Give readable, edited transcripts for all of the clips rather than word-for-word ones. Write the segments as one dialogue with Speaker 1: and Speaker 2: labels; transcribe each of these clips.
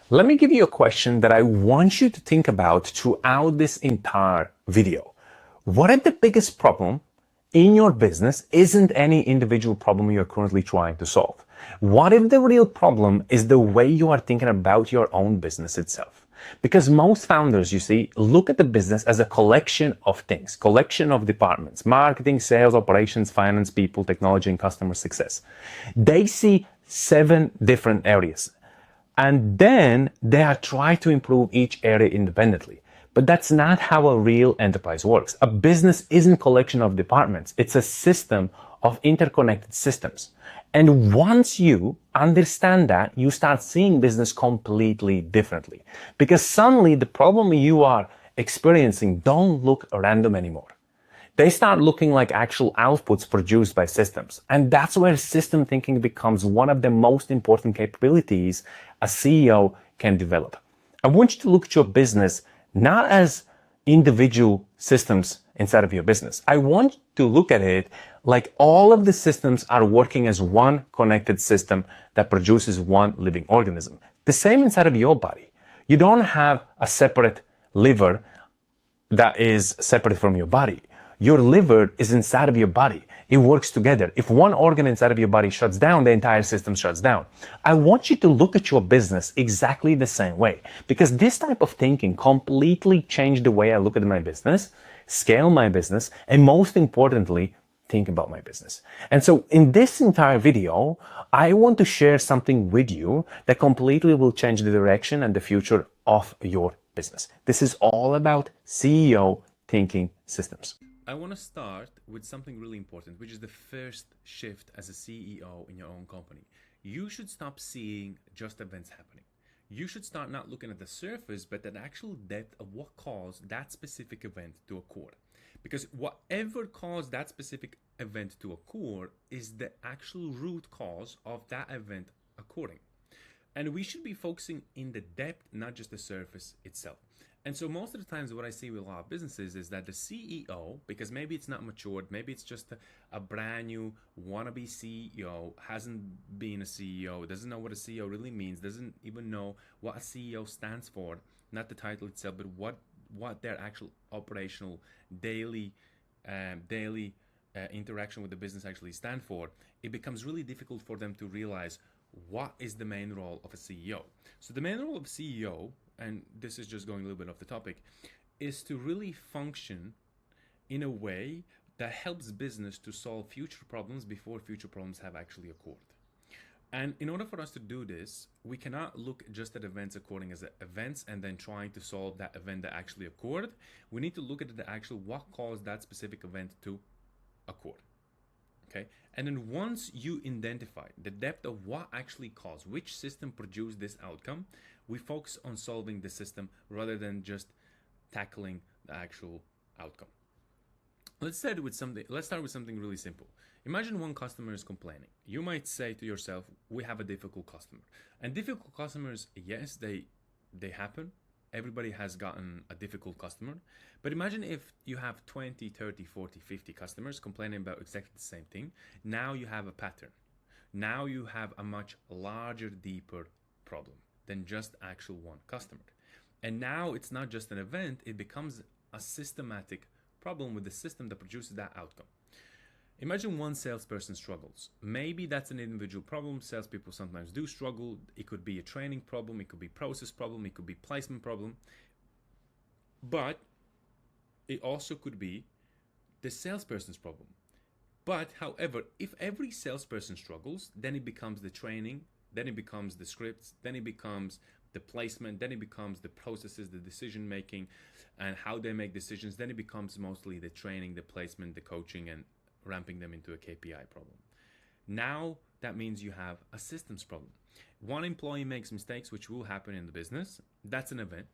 Speaker 1: Let me give you a question that I want you to think about throughout this entire video. What if the biggest problem in your business isn't any individual problem you're currently trying to solve? What if the real problem is the way you are thinking about your own business itself? Because most founders, you see, look at the business as a collection of things, collection of departments, marketing, sales, operations, finance, people, technology, and customer success. They see 7 different areas. And then they are trying to improve each area independently. But that's not how a real enterprise works. A business isn't a collection of departments. It's a system of interconnected systems. And once you understand that, you start seeing business completely differently. Because suddenly the problem you are experiencing don't look random anymore. They start looking like actual outputs produced by systems. And that's where system thinking becomes one of the most important capabilities a CEO can develop. I want you to look at your business not as individual systems inside of your business. I want to look at it like all of the systems are working as one connected system that produces one living organism. The same inside of your body. You don't have a separate liver that is separate from your body. Your liver is inside of your body. It works together. If one organ inside of your body shuts down, the entire system shuts down. I want you to look at your business exactly the same way, because this type of thinking completely changed the way I look at my business, scale my business, and most importantly, think about my business. And so in this entire video, I want to share something with you that completely will change the direction and the future of your business. This is all about CEO thinking systems. I want to start with something really important, which is the first shift as a CEO in your own company. You should stop seeing just events happening. You should start not looking at the surface, but at the actual depth of what caused that specific event to occur. Because whatever caused that specific event to occur is the actual root cause of that event occurring. And we should be focusing in the depth, not just the surface itself. And so most of the times what I see with a lot of businesses is that the CEO, because maybe it's not matured, maybe it's just a brand new wannabe CEO, hasn't been a CEO, doesn't know what a CEO really means, doesn't even know what a CEO stands for, not the title itself, but what their actual operational daily interaction with the business actually stand for. It becomes really difficult for them to realize what is the main role of a CEO. So the main role of a CEO, and this is just going a little bit off the topic, is to really function in a way that helps business to solve future problems before future problems have actually occurred. And in order for us to do this, we cannot look just at events according as events and then trying to solve that event that actually occurred. We need to look at the actual what caused that specific event to occur. Okay, and then once you identify the depth of what actually caused, which system produced this outcome, we focus on solving the system rather than just tackling the actual outcome. Let's start with something really simple. Imagine one customer is complaining. You might say to yourself, we have a difficult customer. And difficult customers, yes, they happen. Everybody has gotten a difficult customer. But imagine if you have 20, 30, 40, 50 customers complaining about exactly the same thing. Now you have a pattern. Now you have a much larger, deeper problem than just actual one customer. And now it's not just an event, it becomes a systematic problem with the system that produces that outcome. Imagine one salesperson struggles. Maybe that's an individual problem. Salespeople sometimes do struggle. It could be a training problem. It could be process problem. It could be placement problem. But it also could be the salesperson's problem. But however, if every salesperson struggles, then it becomes the training, then it becomes the scripts, then it becomes the placement, then it becomes the processes, the decision making, and how they make decisions. Then it becomes mostly the training, the placement, the coaching, and ramping them into a KPI problem. Now that means you have a systems problem. One employee makes mistakes, which will happen in the business. That's an event.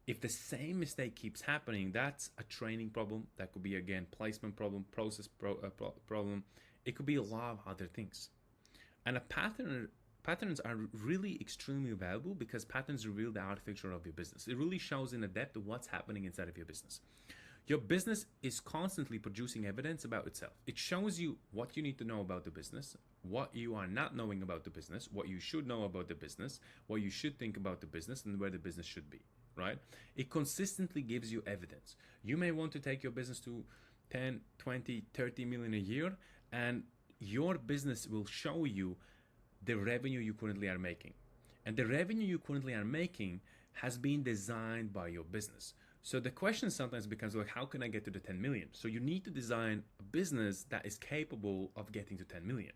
Speaker 1: If the same mistake keeps happening, that's a training problem. That could be, again, placement problem, process problem. It could be a lot of other things. And patterns are really extremely valuable because patterns reveal the architecture of your business. It really shows in the depth of what's happening inside of your business. Your business is constantly producing evidence about itself. It shows you what you need to know about the business, what you are not knowing about the business, what you should know about the business, what you should think about the business, and where the business should be, right? It consistently gives you evidence. You may want to take your business to 10, 20, 30 million a year, and your business will show you the revenue you currently are making. And the revenue you currently are making has been designed by your business. So the question sometimes becomes like, how can I get to the 10 million? So you need to design a business that is capable of getting to 10 million.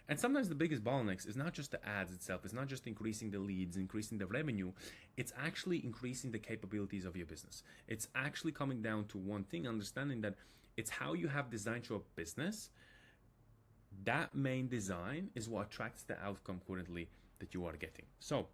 Speaker 1: And sometimes the biggest bottlenecks is not just the ads itself. It's not just increasing the leads, increasing the revenue. It's actually increasing the capabilities of your business. It's actually coming down to one thing, understanding that it's how you have designed your business. That main design is what attracts the outcome currently that you are getting. So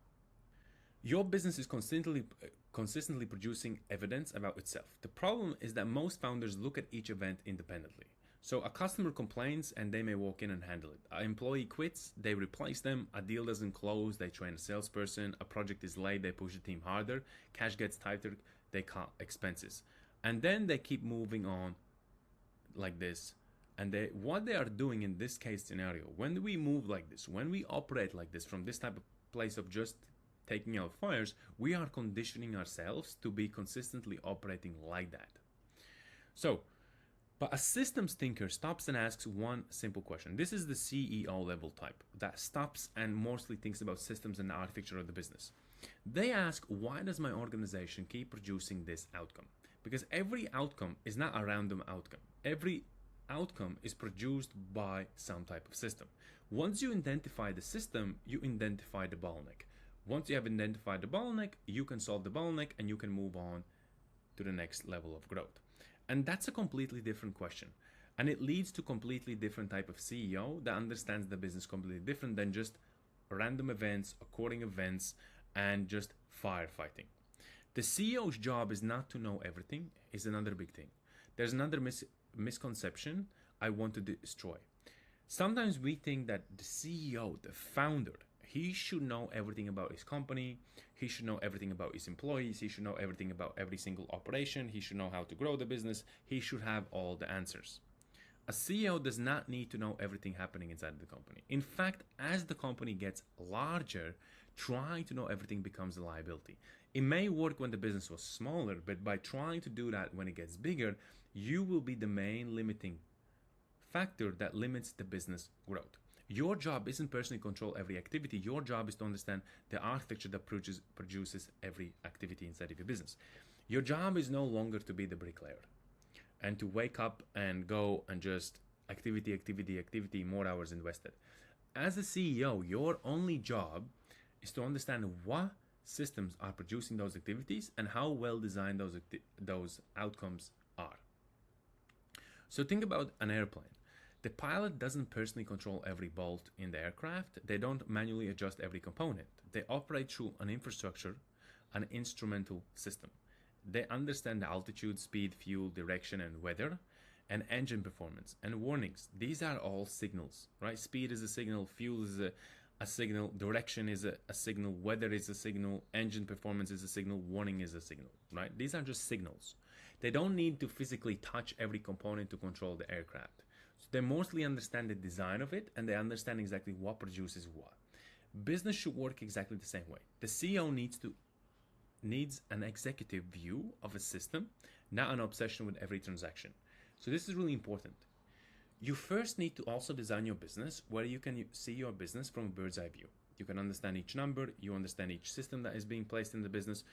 Speaker 1: your business is consistently producing evidence about itself. The problem is that most founders look at each event independently. So a customer complains and they may walk in and handle it. An employee quits, they replace them. A deal doesn't close, they train a salesperson. A project is late, they push the team harder. Cash gets tighter, they cut expenses. And then they keep moving on like this. And what they are doing in this case scenario, when we move like this, when we operate like this from this type of place of just taking out fires, we are conditioning ourselves to be consistently operating like that. So, but a systems thinker stops and asks one simple question. This is the CEO level type that stops and mostly thinks about systems and the architecture of the business. They ask, why does my organization keep producing this outcome? Because every outcome is not a random outcome. Every outcome is produced by some type of system. Once you identify the system, you identify the bottleneck. Once you have identified the bottleneck, you can solve the bottleneck and you can move on to the next level of growth. And that's a completely different question. And it leads to completely different type of CEO that understands the business completely different than just random events, according events, and just firefighting. The CEO's job is not to know everything, is another big thing. There's another misconception I want to destroy. Sometimes we think that the CEO, the founder, he should know everything about his company. He should know everything about his employees. He should know everything about every single operation. He should know how to grow the business. He should have all the answers. A CEO does not need to know everything happening inside the company. In fact, as the company gets larger, trying to know everything becomes a liability. It may work when the business was smaller, but by trying to do that when it gets bigger, you will be the main limiting factor that limits the business growth. Your job isn't personally control every activity. Your job is to understand the architecture that produces every activity inside of your business. Your job is no longer to be the bricklayer and to wake up and go and just activity, more hours invested. As a CEO, your only job is to understand what systems are producing those activities and how well designed those outcomes are. So think about an airplane. The pilot doesn't personally control every bolt in the aircraft. They don't manually adjust every component. They operate through an infrastructure, an instrumental system. They understand the altitude, speed, fuel, direction, and weather, and engine performance and warnings. These are all signals, right? Speed is a signal, fuel is a signal, direction is a signal, weather is a signal, engine performance is a signal, warning is a signal, right? These are just signals. They don't need to physically touch every component to control the aircraft. So they mostly understand the design of it and they understand exactly what produces what. Business should work exactly the same way. The CEO needs an executive view of a system, not an obsession with every transaction. So this is really important. You first need to also design your business where you can see your business from a bird's eye view. You can understand each number, you understand each system that is being placed in the business,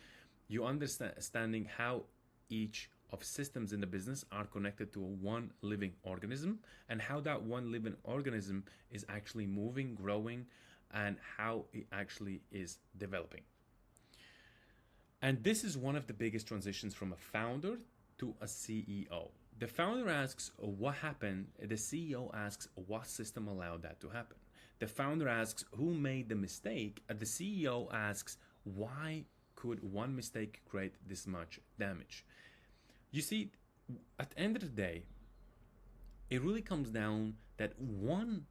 Speaker 1: you understanding how each of systems in the business are connected to a one living organism and how that one living organism is actually moving, growing, and how it actually is developing. And this is one of the biggest transitions from a founder to a CEO. The founder asks what happened. The CEO asks what system allowed that to happen. The founder asks who made the mistake. The CEO asks why could one mistake create this much damage. You see, at the end of the day, it really comes down that one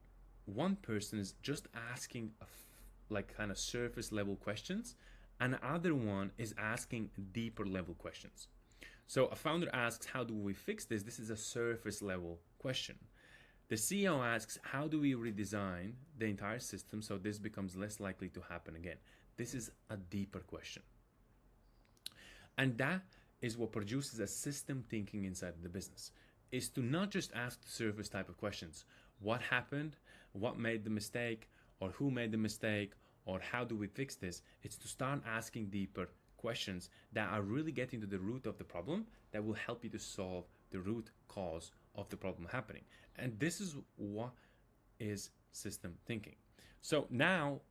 Speaker 1: person is just asking like kind of surface level questions, and the other one is asking deeper level questions.
Speaker 2: So a founder asks, how do we fix this? This is a surface level question. The CEO asks, how do we redesign the entire system so this becomes less likely to happen again? This is a deeper question. And that is what produces a system thinking inside the business, is to not just ask the surface type of questions. What happened? What made the mistake? Or who made the mistake? Or how do we fix this? It's to start asking deeper questions that are really getting to the root of the problem, that will help you to solve the root cause of the problem happening. And this is what is system thinking. So now,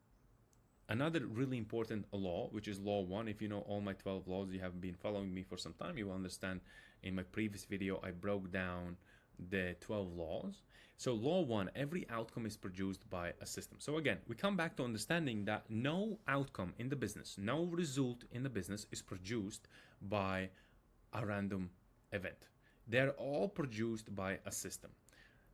Speaker 2: another really important law, which is law 1. If you know all my 12 laws, you have been following me for some time, you will understand. In my previous video, I broke down the 12 laws. So law 1, every outcome is produced by a system. So again, we come back to understanding that no outcome in the business, no result in the business is produced by a random event. They're all produced by a system.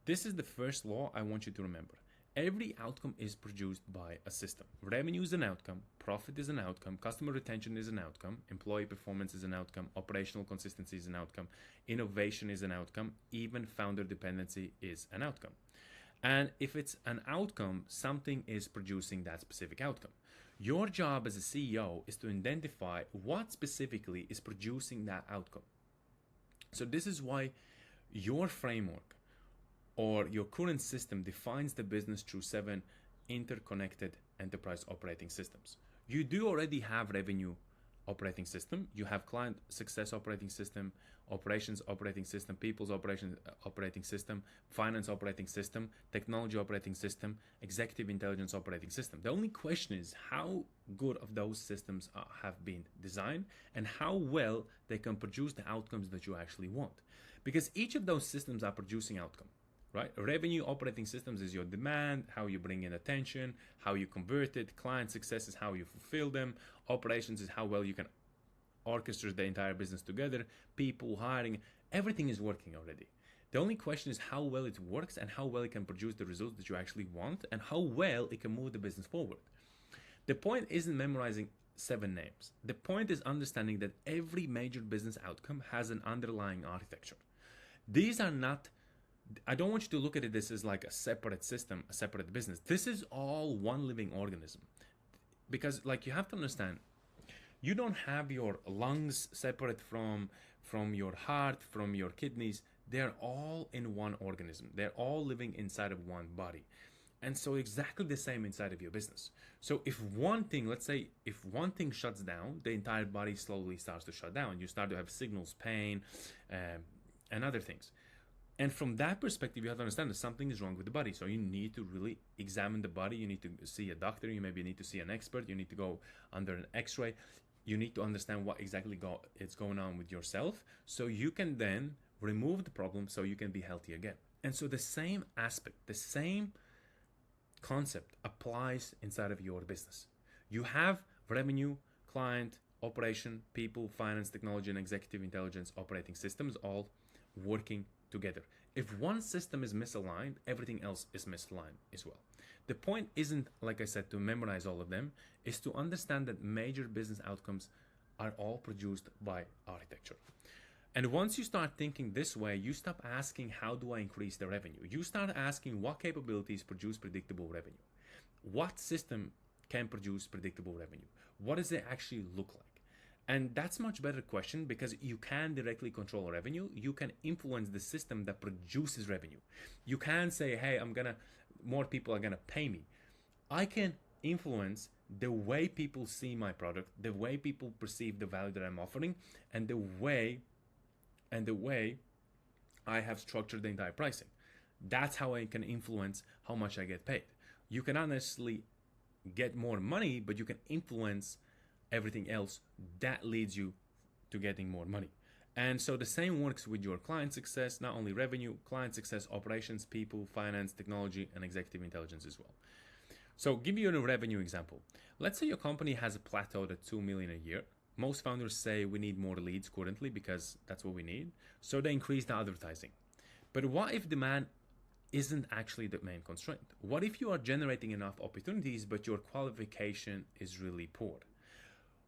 Speaker 2: This is the first law I want you to remember. Every outcome is produced by a system. Revenue is an outcome, profit is an outcome, customer retention is an outcome, employee performance is an outcome, operational consistency is an outcome, innovation is an outcome, even founder dependency is an outcome. And if it's an outcome, something is producing that specific outcome. Your job as a CEO is to identify what specifically is producing that outcome. So this is why your framework or your current system defines the business through 7 interconnected enterprise operating systems. You do already have revenue operating system, you have client success operating system, operations operating system, people's operating system, finance operating system, technology operating system, executive intelligence operating system. The only question is how good of those systems have been designed and how well they can produce the outcomes that you actually want. Because each of those systems are producing outcome. Right? Revenue operating systems is your demand, how you bring in attention, how you convert it. Client success is how you fulfill them. Operations is how well you can orchestrate the entire business together. People, hiring, everything is working already. The only question is how well it works and how well it can produce the results that you actually want and how well it can move the business forward. The point isn't memorizing 7 names. The point is understanding that every major business outcome has an underlying architecture. These are not, I don't want you to look at it this as like a separate system, a separate business. This is all one living organism. Because like you have to understand, you don't have your lungs separate from your heart, from your kidneys. They're all in one organism. They're all living inside of one body. And so exactly the same inside of your business. So if one thing, let's say if one thing shuts down, the entire body slowly starts to shut down. You start to have signals, pain, and other things. And from that perspective, you have to understand that something is wrong with the body. So you need to really examine the body. You need to see a doctor. You maybe need to see an expert. You need to go under an x-ray. You need to understand what exactly is going on with yourself so you can then remove the problem so you can be healthy again. And so the same aspect, the same concept applies inside of your business. You have revenue, client, operation, people, finance, technology, and executive intelligence operating systems all working together. If one system is misaligned, everything else is misaligned as well. The point isn't, like I said, to memorize all of them, is to understand that major business outcomes are all produced by architecture. And once you start thinking this way, you stop asking, how do I increase the revenue? You start asking, what capabilities produce predictable revenue? What system can produce predictable revenue? What does it actually look like? And that's a much better question because you can directly control revenue. You can influence the system that produces revenue. You can say, hey, more people are gonna pay me. I can influence the way people see my product, the way people perceive the value that I'm offering, and the way I have structured the entire pricing. That's how I can influence how much I get paid. You cannot necessarily get more money, but you can influence everything else that leads you to getting more money. And so the same works with your client success, not only revenue, client success, operations, people, finance, technology, and executive intelligence as well. So give you a revenue example. Let's say your company has a plateau at 2 million a year. Most founders say we need more leads currently because that's what we need. So they increase the advertising. But what if demand isn't actually the main constraint? What if you are generating enough opportunities, but your qualification is really poor?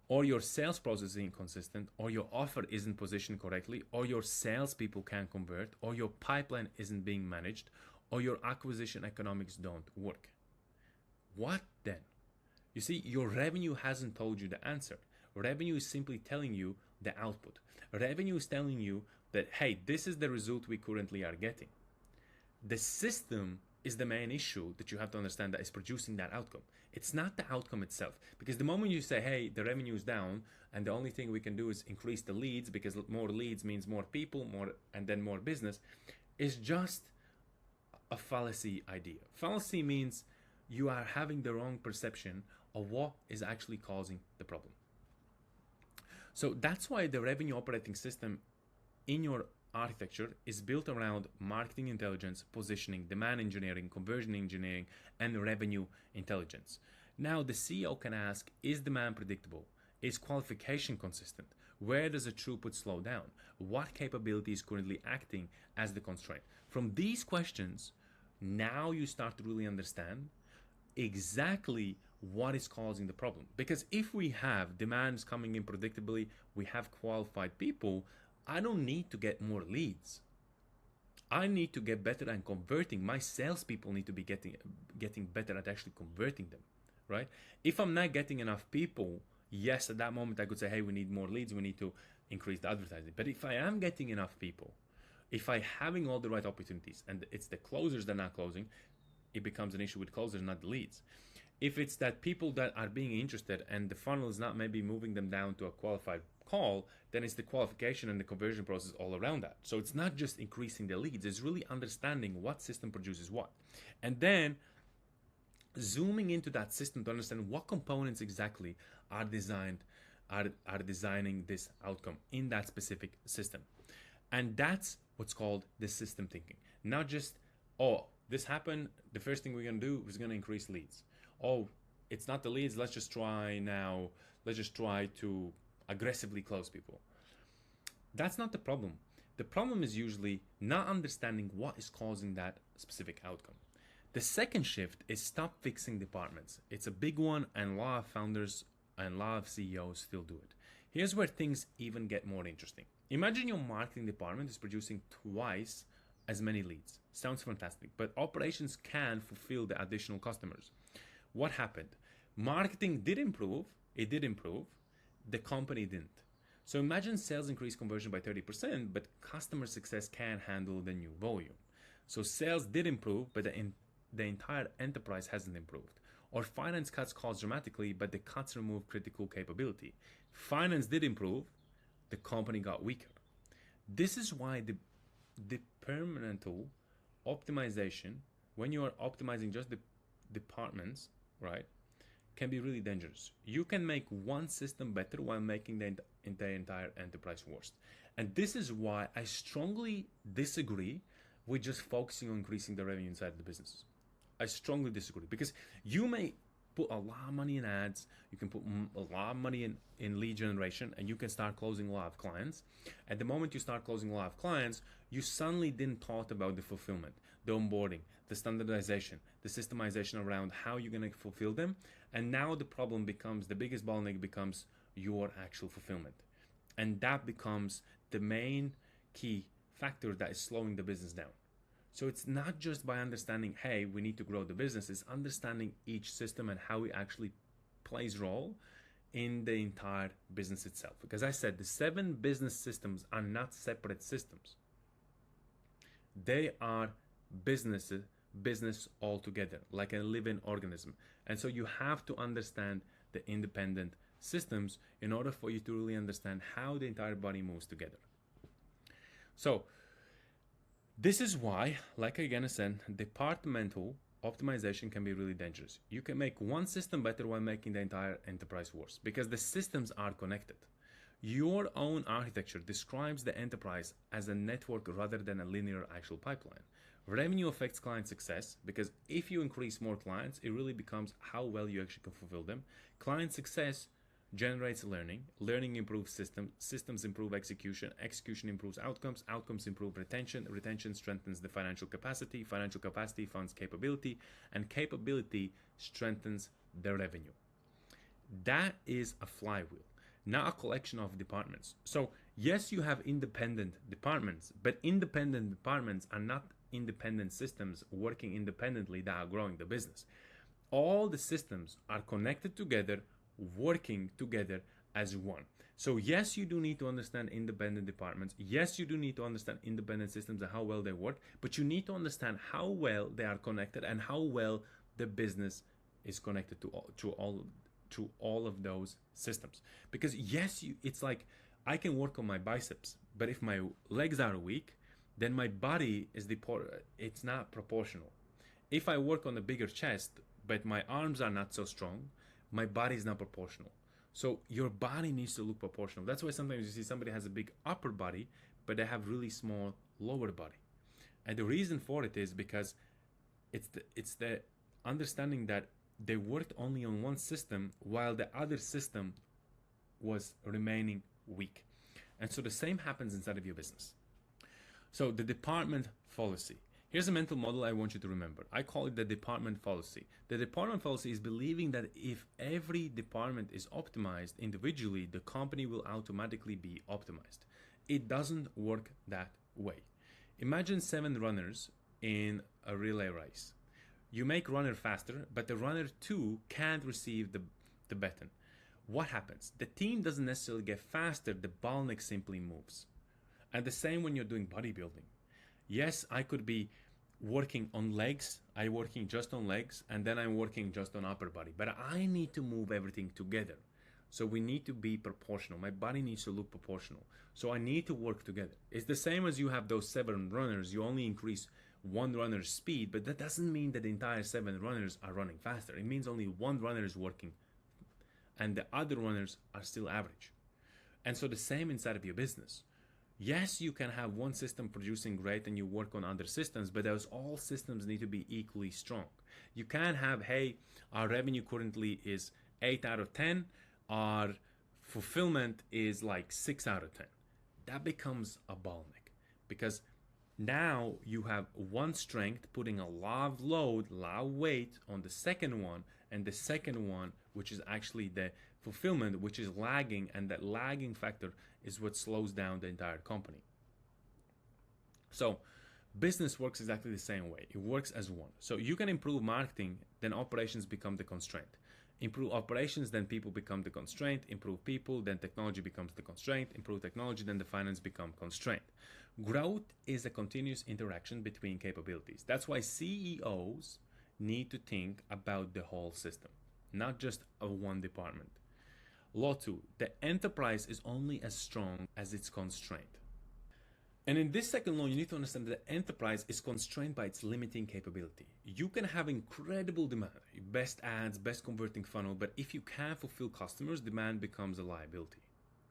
Speaker 2: or your sales process is inconsistent, or your offer isn't positioned correctly, or your salespeople can't convert, or your pipeline isn't being managed, or your acquisition economics don't work. What then? You see, your revenue hasn't told you the answer. Revenue is simply telling you the output. Revenue is telling you that, hey, this is the result we currently are getting. The system is the main issue that you have to understand that is producing that outcome. It's not the outcome itself. Because the moment you say, hey, the revenue is down, and the only thing we can do is increase the leads because more leads means more people, more, and then more business, is just a fallacy idea. Fallacy means you are having the wrong perception of what is actually causing the problem. So that's why the revenue operating system in your architecture is built around marketing intelligence, positioning, demand engineering, conversion engineering, and revenue intelligence. Now the CEO can ask, is demand predictable? Is qualification consistent? Where does the throughput slow down? What capability is currently acting as the constraint? From these questions, now you start to really understand exactly what is causing the problem. Because if we have demands coming in predictably, we have qualified people, I don't need to get more leads. I need to get better at converting. My salespeople need to be getting better at actually converting them, right? If I'm not getting enough people, yes, at that moment I could say, hey, we need more leads, we need to increase the advertising. But if I am getting enough people, if I'm having all the right opportunities, and it's the closers that are not closing, it becomes an issue with closers, not the leads. If it's that people that are being interested and the funnel is not maybe moving them down to a qualified call, then it's the qualification and the conversion process all around that. So it's not just increasing the leads, it's really understanding what system produces what. And then zooming into that system to understand what components exactly are designing this outcome in that specific system. And that's what's called the system thinking. Not just, oh, this happened, the first thing we're going to do is going to increase leads. Oh, it's not the leads, let's just try to aggressively close people. That's not the problem. The problem is usually not understanding what is causing that specific outcome. The second shift is stop fixing departments. It's a big one, and a lot of founders and a lot of CEOs still do it. Here's where things even get more interesting. Imagine your marketing department is producing twice as many leads. Sounds fantastic, but operations can fulfill the additional customers. What happened? Marketing did improve, the company didn't. So imagine sales increased conversion by 30%, but customer success can't handle the new volume. So sales did improve, but the entire enterprise hasn't improved. Or finance cuts costs dramatically, but the cuts remove critical capability. Finance did improve, the company got weaker. This is why the departmental optimization, when you are optimizing just the departments, right, can be really dangerous. You can make one system better while making the entire enterprise worse. And this is why I strongly disagree with just focusing on increasing the revenue inside the business. I strongly disagree, because you may put a lot of money in ads, you can put a lot of money in lead generation, and you can start closing a lot of clients. At the moment you start closing a lot of clients, you suddenly didn't talk about the fulfillment, the onboarding, the standardization, the systemization around how you're going to fulfill them. And now the problem becomes, the biggest bottleneck becomes your actual fulfillment. And that becomes the main key factor that is slowing the business down. So it's not just by understanding, hey, we need to grow the business, it's understanding each system and how it actually plays role in the entire business itself. Because I said the 7 business systems are not separate systems. They are business altogether, like a living organism. And so you have to understand the independent systems in order for you to really understand how the entire body moves together. So this is why, like again I said, departmental optimization can be really dangerous. You can make one system better while making the entire enterprise worse, because the systems are connected. Your own architecture describes the enterprise as a network rather than a linear actual pipeline. Revenue affects client success, because if you increase more clients, it really becomes how well you actually can fulfill them. Client success generates learning, learning improves systems improve execution improves outcomes improve retention strengthens the financial capacity funds capability, and capability strengthens the revenue. That is a flywheel. not a collection of departments. So yes, you have independent departments, but independent departments are not independent systems working independently that are growing the business. All the systems are connected together, working together as one. So yes, you do need to understand independent departments. Yes, you do need to understand independent systems and how well they work, but you need to understand how well they are connected and how well the business is connected to all of those systems. Because yes, it's like I can work on my biceps, but if my legs are weak, then my body is it's not proportional. If I work on a bigger chest, but my arms are not so strong, my body is not proportional. So your body needs to look proportional. That's why sometimes you see somebody has a big upper body, but they have really small lower body. And the reason for it is because it's the understanding that they worked only on one system while the other system was remaining weak. And so the same happens inside of your business. So the department fallacy. Here's a mental model I want you to remember. I call it the department fallacy. The department fallacy is believing that if every department is optimized individually, the company will automatically be optimized. It doesn't work that way. Imagine 7 runners in a relay race. You make runner faster, but the runner 2 can't receive the baton. What happens? The team doesn't necessarily get faster, the bottleneck simply moves. And the same when you're doing bodybuilding. Yes, I could be working on legs, I'm working just on legs, and then I'm working just on upper body. But I need to move everything together. So we need to be proportional. My body needs to look proportional. So I need to work together. It's the same as you have those 7 runners. You only increase one runner's speed, but that doesn't mean that the entire 7 runners are running faster. It means only one runner is working and the other runners are still average. And so the same inside of your business. Yes, you can have one system producing great and you work on other systems, but those all systems need to be equally strong. You can't have, hey, our revenue currently is 8 out of 10, our fulfillment is like 6 out of 10. That becomes a bottleneck because now you have one strength putting a lot of load, a lot of weight on the second one, and the second one, which is actually the fulfillment, which is lagging, and that lagging factor is what slows down the entire company. So business works exactly the same way. It works as one. So you can improve marketing, then operations become the constraint. Improve operations, then people become the constraint. Improve people, then technology becomes the constraint. Improve technology, then the finance become constraint. Growth is a continuous interaction between capabilities. That's why CEOs need to think about the whole system, not just a one department. Law 2, the enterprise is only as strong as its constraint. And in this second law, you need to understand that the enterprise is constrained by its limiting capability. You can have incredible demand, best ads, best converting funnel, but if you can't fulfill customers, demand becomes a liability.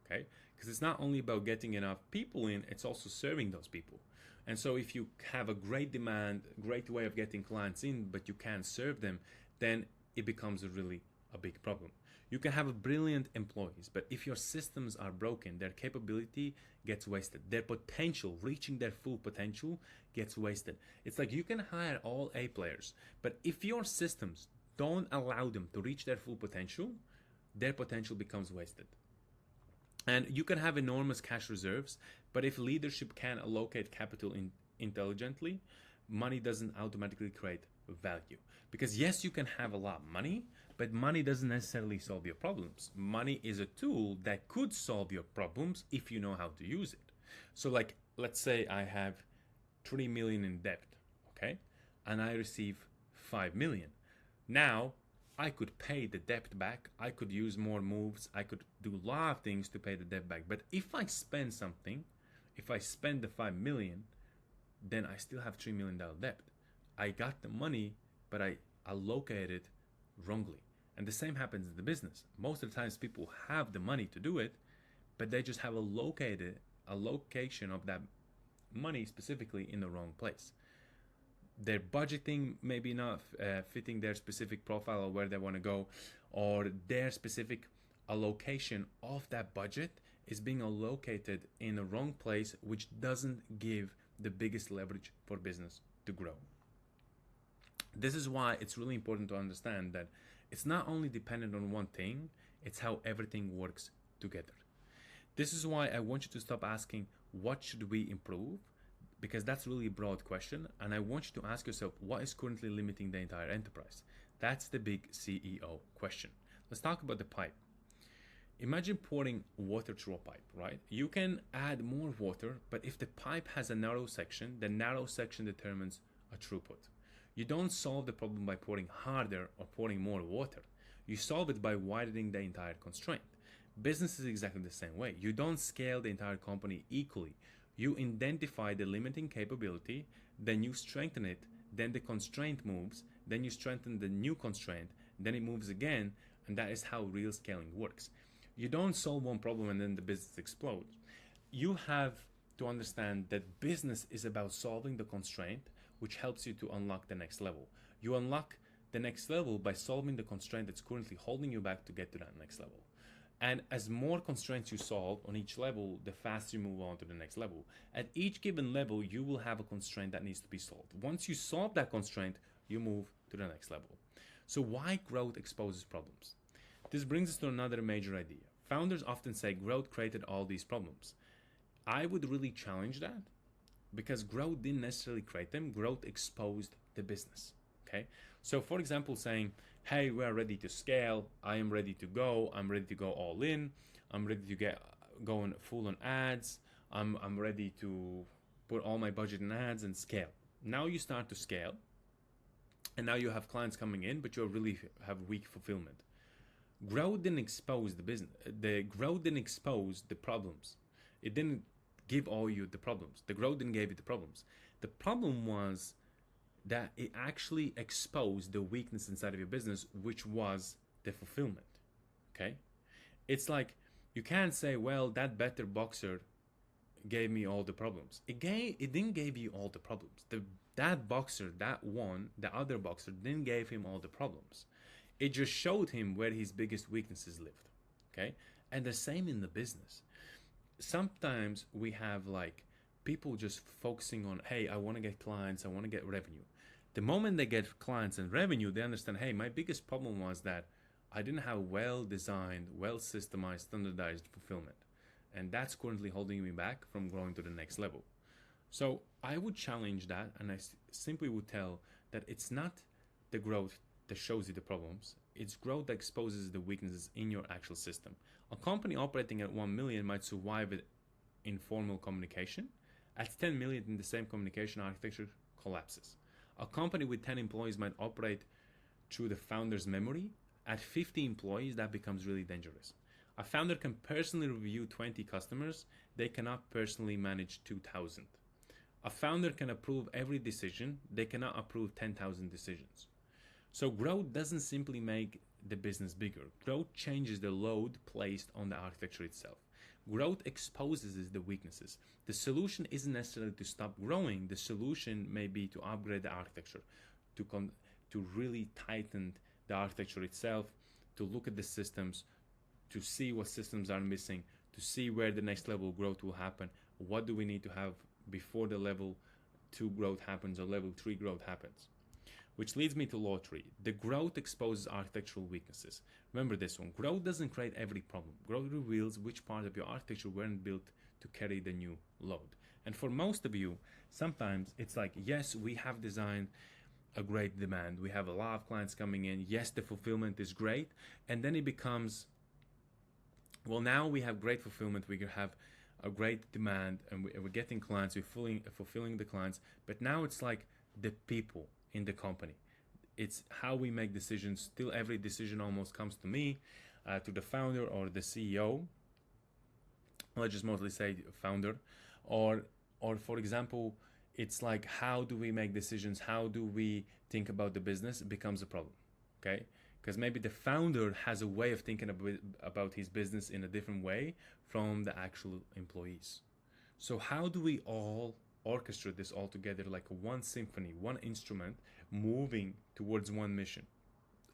Speaker 2: Okay? Because it's not only about getting enough people in, it's also serving those people. And so if you have a great demand, great way of getting clients in, but you can't serve them, then it becomes a big problem. You can have brilliant employees, but if your systems are broken, their capability gets wasted. Their potential, reaching their full potential, gets wasted. It's like you can hire all A players, but if your systems don't allow them to reach their full potential, their potential becomes wasted. And you can have enormous cash reserves, but if leadership can allocate capital intelligently, money doesn't automatically create value. Because yes, you can have a lot of money, but money doesn't necessarily solve your problems. Money is a tool that could solve your problems if you know how to use it. So like, let's say I have 3 million in debt, okay? And I receive 5 million. Now, I could pay the debt back. I could use more moves. I could do a lot of things to pay the debt back. But if I spend something, if I spend the 5 million, then I still have $3 million debt. I got the money, but I allocated it wrongly. And the same happens in the business. Most of the times people have the money to do it, but they just have a location of that money specifically in the wrong place. Their budgeting maybe not fitting their specific profile or where they want to go, or their specific allocation of that budget is being allocated in the wrong place, which doesn't give the biggest leverage for business to grow. This is why it's really important to understand that it's not only dependent on one thing, it's how everything works together. This is why I want you to stop asking, what should we improve? Because that's really a broad question. And I want you to ask yourself, what is currently limiting the entire enterprise? That's the big CEO question. Let's talk about the pipe. Imagine pouring water through a pipe, right? You can add more water, but if the pipe has a narrow section, the narrow section determines a throughput. You don't solve the problem by pouring harder or pouring more water. You solve it by widening the entire constraint. Business is exactly the same way. You don't scale the entire company equally. You identify the limiting capability, then you strengthen it, then the constraint moves, then you strengthen the new constraint, then it moves again, and that is how real scaling works. You don't solve one problem and then the business explodes. You have to understand that business is about solving the constraint, which helps you to unlock the next level. You unlock the next level by solving the constraint that's currently holding you back to get to that next level. And as more constraints you solve on each level, the faster you move on to the next level. At each given level, you will have a constraint that needs to be solved. Once you solve that constraint, you move to the next level. So why growth exposes problems? This brings us to another major idea. Founders often say growth created all these problems. I would really challenge that, because growth didn't necessarily create them. Growth exposed the business. Okay. So for example, saying, hey, we are ready to scale. I am ready to go. I'm ready to go all in. I'm ready to get going full on ads. I'm ready to put all my budget in ads and scale. Now you start to scale, and now you have clients coming in, but you really have weak fulfillment. Growth didn't expose the business. The growth didn't expose the problems. It didn't give all you the problems. The growth didn't give you the problems. The problem was that it actually exposed the weakness inside of your business, which was the fulfillment. Okay? It's like, you can't say, well, that better boxer gave me all the problems. It didn't give you all the problems. That boxer, that one, the other boxer, didn't give him all the problems. It just showed him where his biggest weaknesses lived. Okay? And the same in the business. Sometimes we have like people just focusing on, hey, I want to get clients, I want to get revenue. The moment they get clients and revenue, they understand, hey, my biggest problem was that I didn't have well-designed, well-systemized, standardized fulfillment. And that's currently holding me back from growing to the next level. So I would challenge that, and I simply would tell that it's not the growth that shows you the problems. It's growth that exposes the weaknesses in your actual system. A company operating at 1 million might survive with informal communication. At 10 million, in the same communication architecture collapses. A company with 10 employees might operate through the founder's memory. At 50 employees, that becomes really dangerous. A founder can personally review 20 customers. They cannot personally manage 2,000. A founder can approve every decision. They cannot approve 10,000 decisions. So growth doesn't simply make the business bigger. Growth changes the load placed on the architecture itself. Growth exposes the weaknesses. The solution isn't necessarily to stop growing. The solution may be to upgrade the architecture, to really tighten the architecture itself, to look at the systems, to see what systems are missing, to see where the next level of growth will happen. What do we need to have before the level 2 growth happens or level 3 growth happens? Which leads me to law 3. The growth exposes architectural weaknesses. Remember this one. Growth doesn't create every problem. Growth reveals which part of your architecture weren't built to carry the new load. And for most of you, sometimes it's like, yes, we have designed a great demand. We have a lot of clients coming in. Yes, the fulfillment is great. And then it becomes, well, now we have great fulfillment. We have a great demand, and we're getting clients. We're fulfilling the clients. But now it's like the people in the company. It's how we make decisions. Still, every decision almost comes to me, to the founder or the CEO. Let's just mostly say founder. Or for example, it's like, how do we make decisions? How do we think about the business? It becomes a problem, okay? Because maybe the founder has a way of thinking about his business in a different way from the actual employees. So how do we all orchestrate this all together like a one symphony, one instrument moving towards one mission?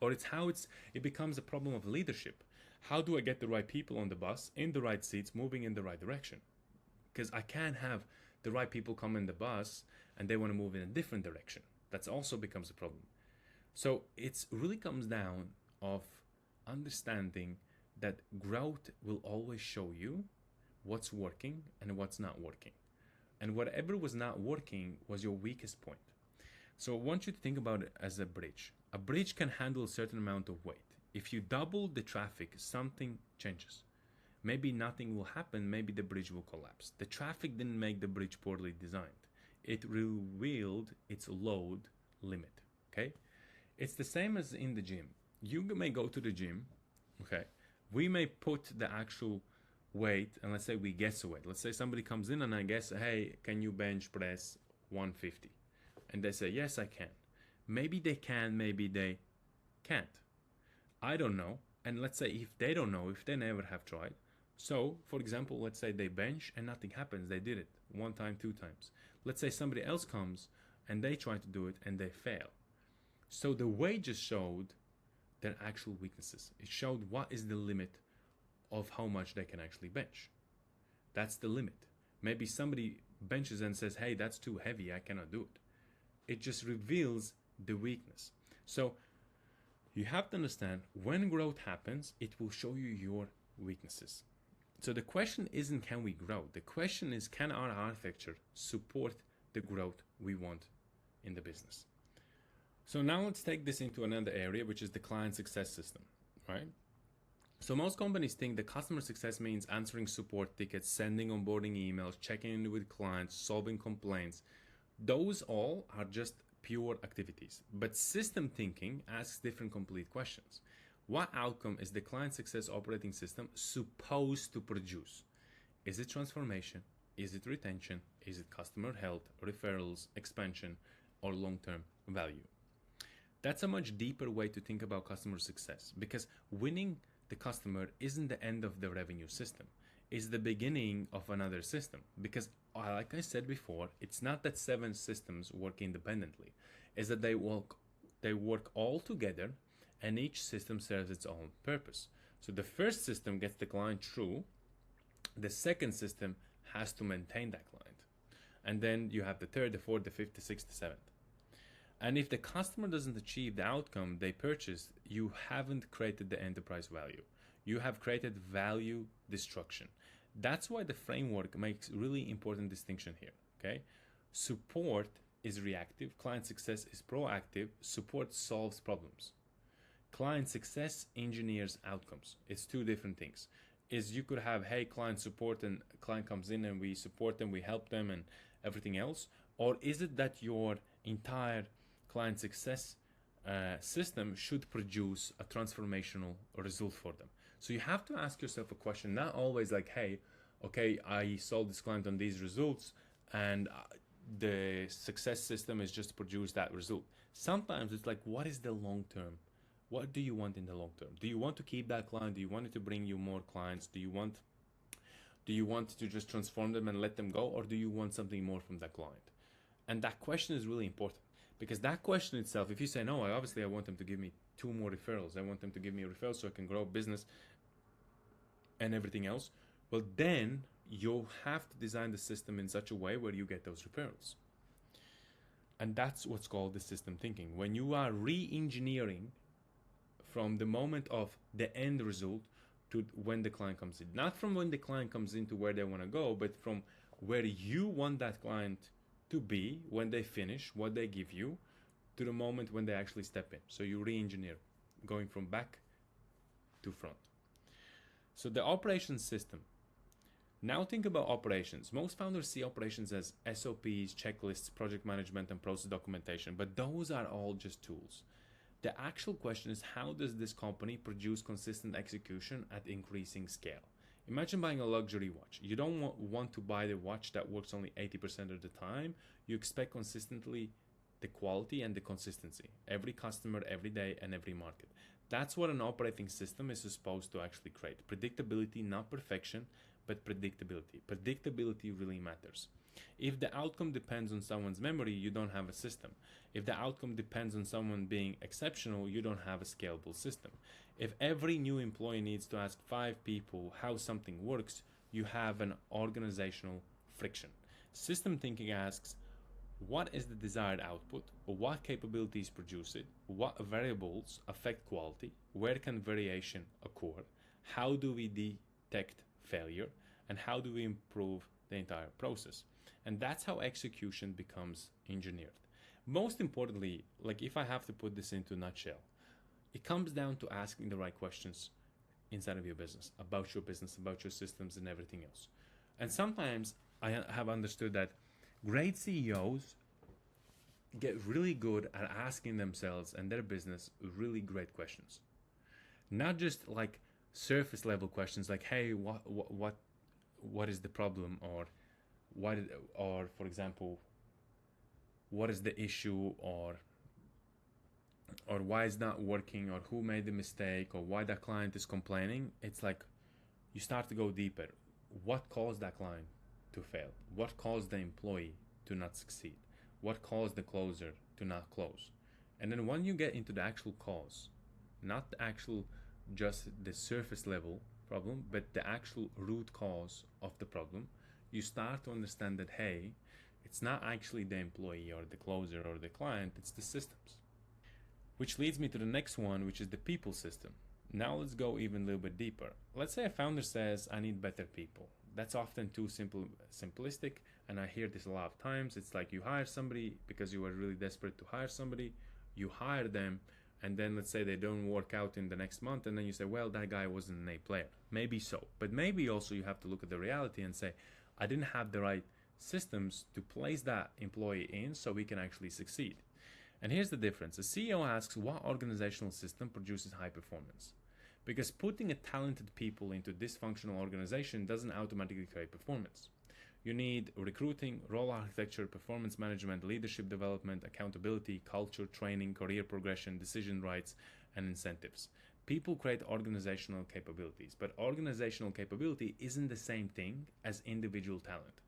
Speaker 2: Or it becomes a problem of leadership. How do I get the right people on the bus, in the right seats, moving in the right direction? Because I can't have the right people come in the bus and they want to move in a different direction. That also becomes a problem. So it really comes down of understanding that growth will always show you what's working and what's not working. And whatever was not working was your weakest point. So I want you to think about it as a bridge. A bridge can handle a certain amount of weight. If you double the traffic, something changes. Maybe nothing will happen, maybe the bridge will collapse. The traffic didn't make the bridge poorly designed. It revealed its load limit, okay? It's the same as in the gym. You may go to the gym, okay? We may put the actual weight, and let's say we guess a weight. Let's say somebody comes in and I guess, hey, can you bench press 150? And they say, yes, I can. Maybe they can, maybe they can't. I don't know. And let's say if they don't know, if they never have tried. So, for example, let's say they bench and nothing happens. They did it 1 time, 2 times. Let's say somebody else comes and they try to do it and they fail. So the weight just showed their actual weaknesses. It showed what is the limit of how much they can actually bench. That's the limit. Maybe somebody benches and says, hey, that's too heavy, I cannot do it. It just reveals the weakness. So you have to understand, when growth happens, it will show you your weaknesses. So the question isn't can we grow? The question is, can our architecture support the growth we want in the business? So now let's take this into another area, which is the client success system, right? So most companies think that customer success means answering support tickets, sending onboarding emails, checking in with clients, solving complaints. Those all are just pure activities. But system thinking asks different complete questions. What outcome is the client success operating system supposed to produce? Is it transformation? Is it retention? Is it customer health, referrals, expansion, or long-term value? That's a much deeper way to think about customer success, because winning the customer isn't the end of the revenue system. It's the beginning of another system. Because like I said before, it's not that 7 systems work independently. It's that they work all together and each system serves its own purpose. So the first system gets the client through. The second system has to maintain that client. And then you have the third, the fourth, the fifth, the sixth, the seventh. And if the customer doesn't achieve the outcome they purchased, you haven't created the enterprise value. You have created value destruction. That's why the framework makes really important distinction here, okay? Support is reactive, client success is proactive, support solves problems. Client success engineers outcomes. It's 2 different things. Is you could have, hey, client support, and client comes in and we support them, we help them and everything else. Or is it that your entire client success system should produce a transformational result for them? So you have to ask yourself a question, not always like, hey, okay, I sold this client on these results and the success system is just to produce that result. Sometimes it's like, what is the long term? What do you want in the long term? Do you want to keep that client? Do you want it to bring you more clients? Do you want to just transform them and let them go? Or do you want something more from that client? And that question is really important. Because that question itself, if you say, no, I want them to give me 2 more referrals. I want them to give me a referral so I can grow business and everything else. Well, then you'll have to design the system in such a way where you get those referrals. And that's what's called the system thinking. When you are re-engineering from the moment of the end result to when the client comes in. Not from when the client comes in to where they want to go, but from where you want that client to be when they finish what they give you to the moment when they actually step in. So you re-engineer, going from back to front. So the operations system. Now think about operations. Most founders see operations as SOPs, checklists, project management, and process documentation, but those are all just tools. The actual question is, how does this company produce consistent execution at increasing scale? Imagine buying a luxury watch. You don't want to buy the watch that works only 80% of the time. You expect consistently the quality and the consistency. Every customer, every day, and every market. That's what an operating system is supposed to actually create. Predictability, not perfection, but predictability. Predictability really matters. If the outcome depends on someone's memory, you don't have a system. If the outcome depends on someone being exceptional, you don't have a scalable system. If every new employee needs to ask 5 people how something works, you have an organizational friction. System thinking asks, what is the desired output? What capabilities produce it? What variables affect quality? Where can variation occur? How do we detect failure? And how do we improve the entire process? And that's how execution becomes engineered. Most importantly, like if I have to put this into a nutshell, it comes down to asking the right questions inside of your business, about your systems, and everything else. And sometimes I have understood that great CEOs get really good at asking themselves and their business really great questions. Not just like surface level questions like, hey, what is the problem, or or for example, what is the issue, or why it's not working, or who made the mistake, or why that client is complaining. It's like you start to go deeper. What caused that client to fail? What caused the employee to not succeed? What caused the closer to not close? And then when you get into the actual cause, not the actual just the surface level problem, but the actual root cause of the problem, you start to understand that, hey, it's not actually the employee or the closer or the client, it's the systems. Which leads me to the next one, which is the people system. Now let's go even a little bit deeper. Let's say a founder says, I need better people. That's often too simplistic, and I hear this a lot of times. It's like you hire somebody because you were really desperate to hire somebody, you hire them, and then let's say they don't work out in the next month, and then you say, well, that guy wasn't an A player. Maybe so, but maybe also you have to look at the reality and say, I didn't have the right systems to place that employee in so we can actually succeed. And here's the difference. A CEO asks what organizational system produces high performance. Because putting a talented people into a dysfunctional organization doesn't automatically create performance. You need recruiting, role architecture, performance management, leadership development, accountability, culture, training, career progression, decision rights, and incentives. People create organizational capabilities, but organizational capability isn't the same thing as individual talent.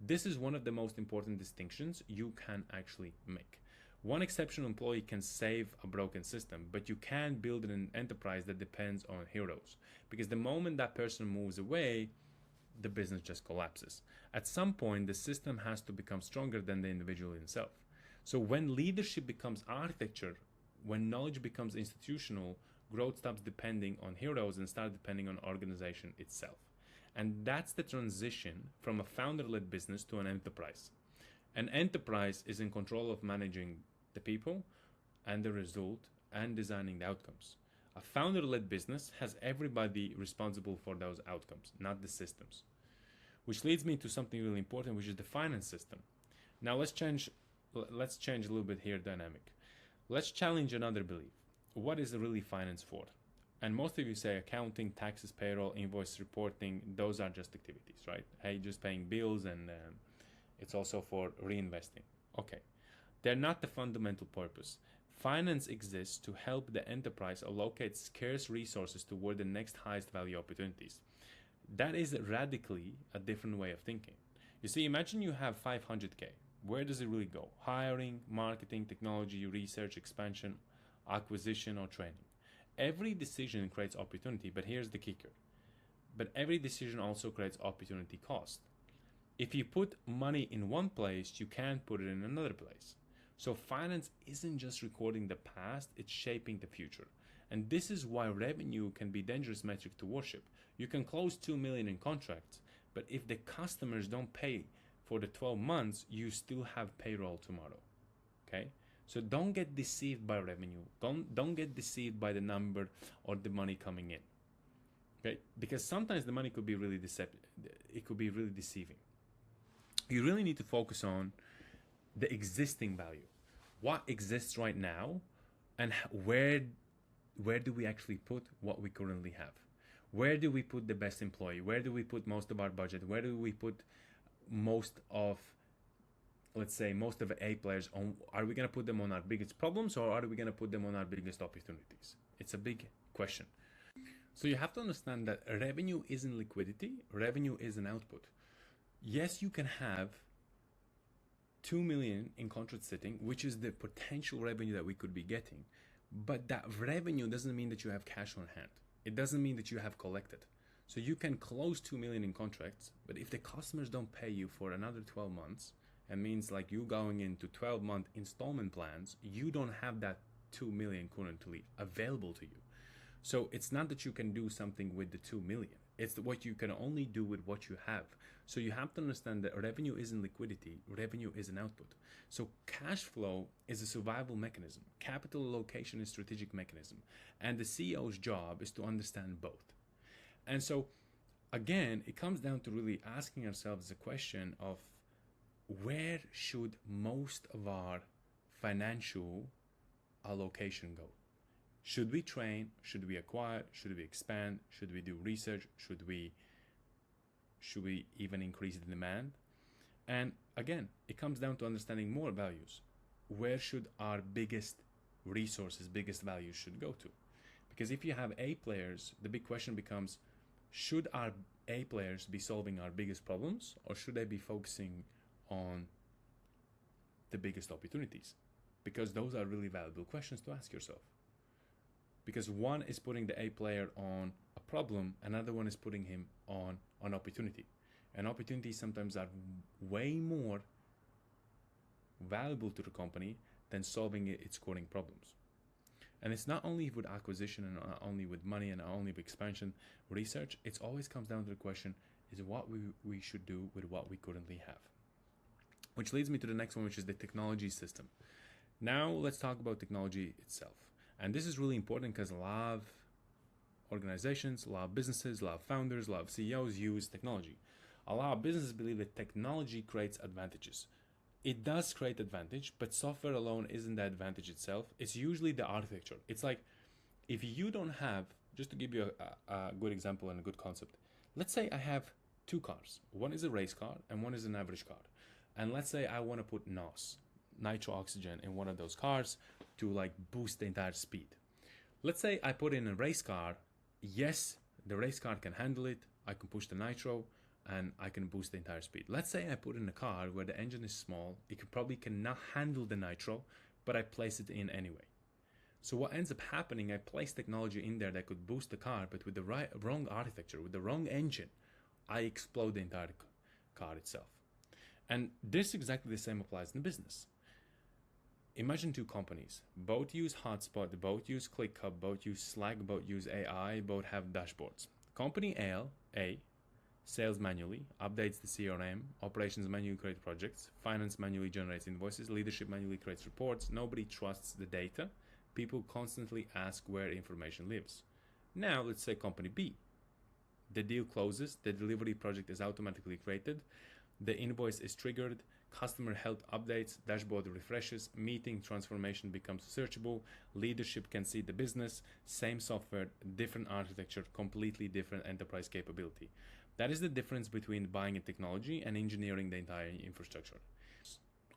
Speaker 2: This is one of the most important distinctions you can actually make. One exceptional employee can save a broken system, but you can't build an enterprise that depends on heroes. Because the moment that person moves away, the business just collapses. At some point, the system has to become stronger than the individual himself. So when leadership becomes architecture, when knowledge becomes institutional, growth stops depending on heroes and starts depending on organization itself. And that's the transition from a founder-led business to an enterprise. An enterprise is in control of managing the people and the result and designing the outcomes. A founder-led business has everybody responsible for those outcomes, not the systems. Which leads me to something really important, which is the finance system. Now let's change a little bit here dynamic. Let's challenge another belief. What is really finance for? And most of you say accounting, taxes, payroll, invoice reporting, those are just activities, right? Hey, just paying bills, and it's also for reinvesting. Okay, they're not the fundamental purpose. Finance exists to help the enterprise allocate scarce resources toward the next highest value opportunities. That is radically a different way of thinking. You see, imagine you have 500K. Where does it really go? Hiring, marketing, technology, research, expansion, acquisition, or training. Every decision creates opportunity, but here's the kicker. But every decision also creates opportunity cost. If you put money in one place, you can't put it in another place. So finance isn't just recording the past, it's shaping the future. And this is why revenue can be a dangerous metric to worship. You can close 2 million in contracts, but if the customers don't pay for the 12 months, you still have payroll tomorrow. Okay? So don't get deceived by revenue. Don't get deceived by the number or the money coming in. Okay? Because sometimes the money could be really deceptive. It could be really deceiving. You really need to focus on the existing value. What exists right now, and where do we actually put what we currently have? Where do we put the best employee? Where do we put most of our budget? Where do we put most of, let's say, most of the A players on? Are we going to put them on our biggest problems, or are we going to put them on our biggest opportunities? It's a big question. So you have to understand that revenue isn't liquidity. Revenue is an output. Yes, you can have 2 million in contract sitting, which is the potential revenue that we could be getting. But that revenue doesn't mean that you have cash on hand. It doesn't mean that you have collected. So you can close 2 million in contracts, but if the customers don't pay you for another 12 months, it means like you going into 12-month installment plans, you don't have that 2 million currently available to you. So it's not that you can do something with the 2 million. It's what you can only do with what you have. So you have to understand that revenue isn't liquidity, revenue is an output. So cash flow is a survival mechanism. Capital allocation is a strategic mechanism. And the CEO's job is to understand both. And so again, it comes down to really asking ourselves the question of where should most of our financial allocation go? Should we train? Should we acquire? Should we expand? Should we do research? Should we even increase the demand? And again, it comes down to understanding more values. Where should our biggest resources, biggest values should go to? Because if you have A players, the big question becomes, should our A players be solving our biggest problems, or should they be focusing on the biggest opportunities? Because those are really valuable questions to ask yourself. Because one is putting the A player on a problem, another one is putting him on an opportunity. And opportunities sometimes are way more valuable to the company than solving its coding problems. And it's not only with acquisition and not only with money and not only with expansion research, it always comes down to the question is what we should do with what we currently have. Which leads me to the next one, which is the technology system. Now let's talk about technology itself. And this is really important because a lot of organizations, a lot of businesses, a lot of founders, a lot of CEOs use technology. A lot of businesses believe that technology creates advantages. It does create advantage, but software alone isn't the advantage itself. It's usually the architecture. It's like if you don't have, just to give you a good example and a good concept, let's say I have two cars. One is a race car and one is an average car. And let's say I want to put NOS, nitro oxygen, in one of those cars to like boost the entire speed. Let's say I put in a race car. Yes, the race car can handle it. I can push the nitro and I can boost the entire speed. Let's say I put in a car where the engine is small. It probably cannot handle the nitro, but I place it in anyway. So what ends up happening, I place technology in there that could boost the car, but with the wrong architecture, with the wrong engine, I explode the entire car itself. And this exactly the same applies in business. Imagine two companies, both use Hotspot, both use ClickUp, both use Slack, both use AI, both have dashboards. Company A, sales manually, updates the CRM, operations manually create projects, finance manually generates invoices, leadership manually creates reports. Nobody trusts the data. People constantly ask where information lives. Now let's say company B. The deal closes, the delivery project is automatically created, the invoice is triggered, customer health updates, dashboard refreshes, meeting transformation becomes searchable, leadership can see the business, same software, different architecture, completely different enterprise capability. That is the difference between buying a technology and engineering the entire infrastructure.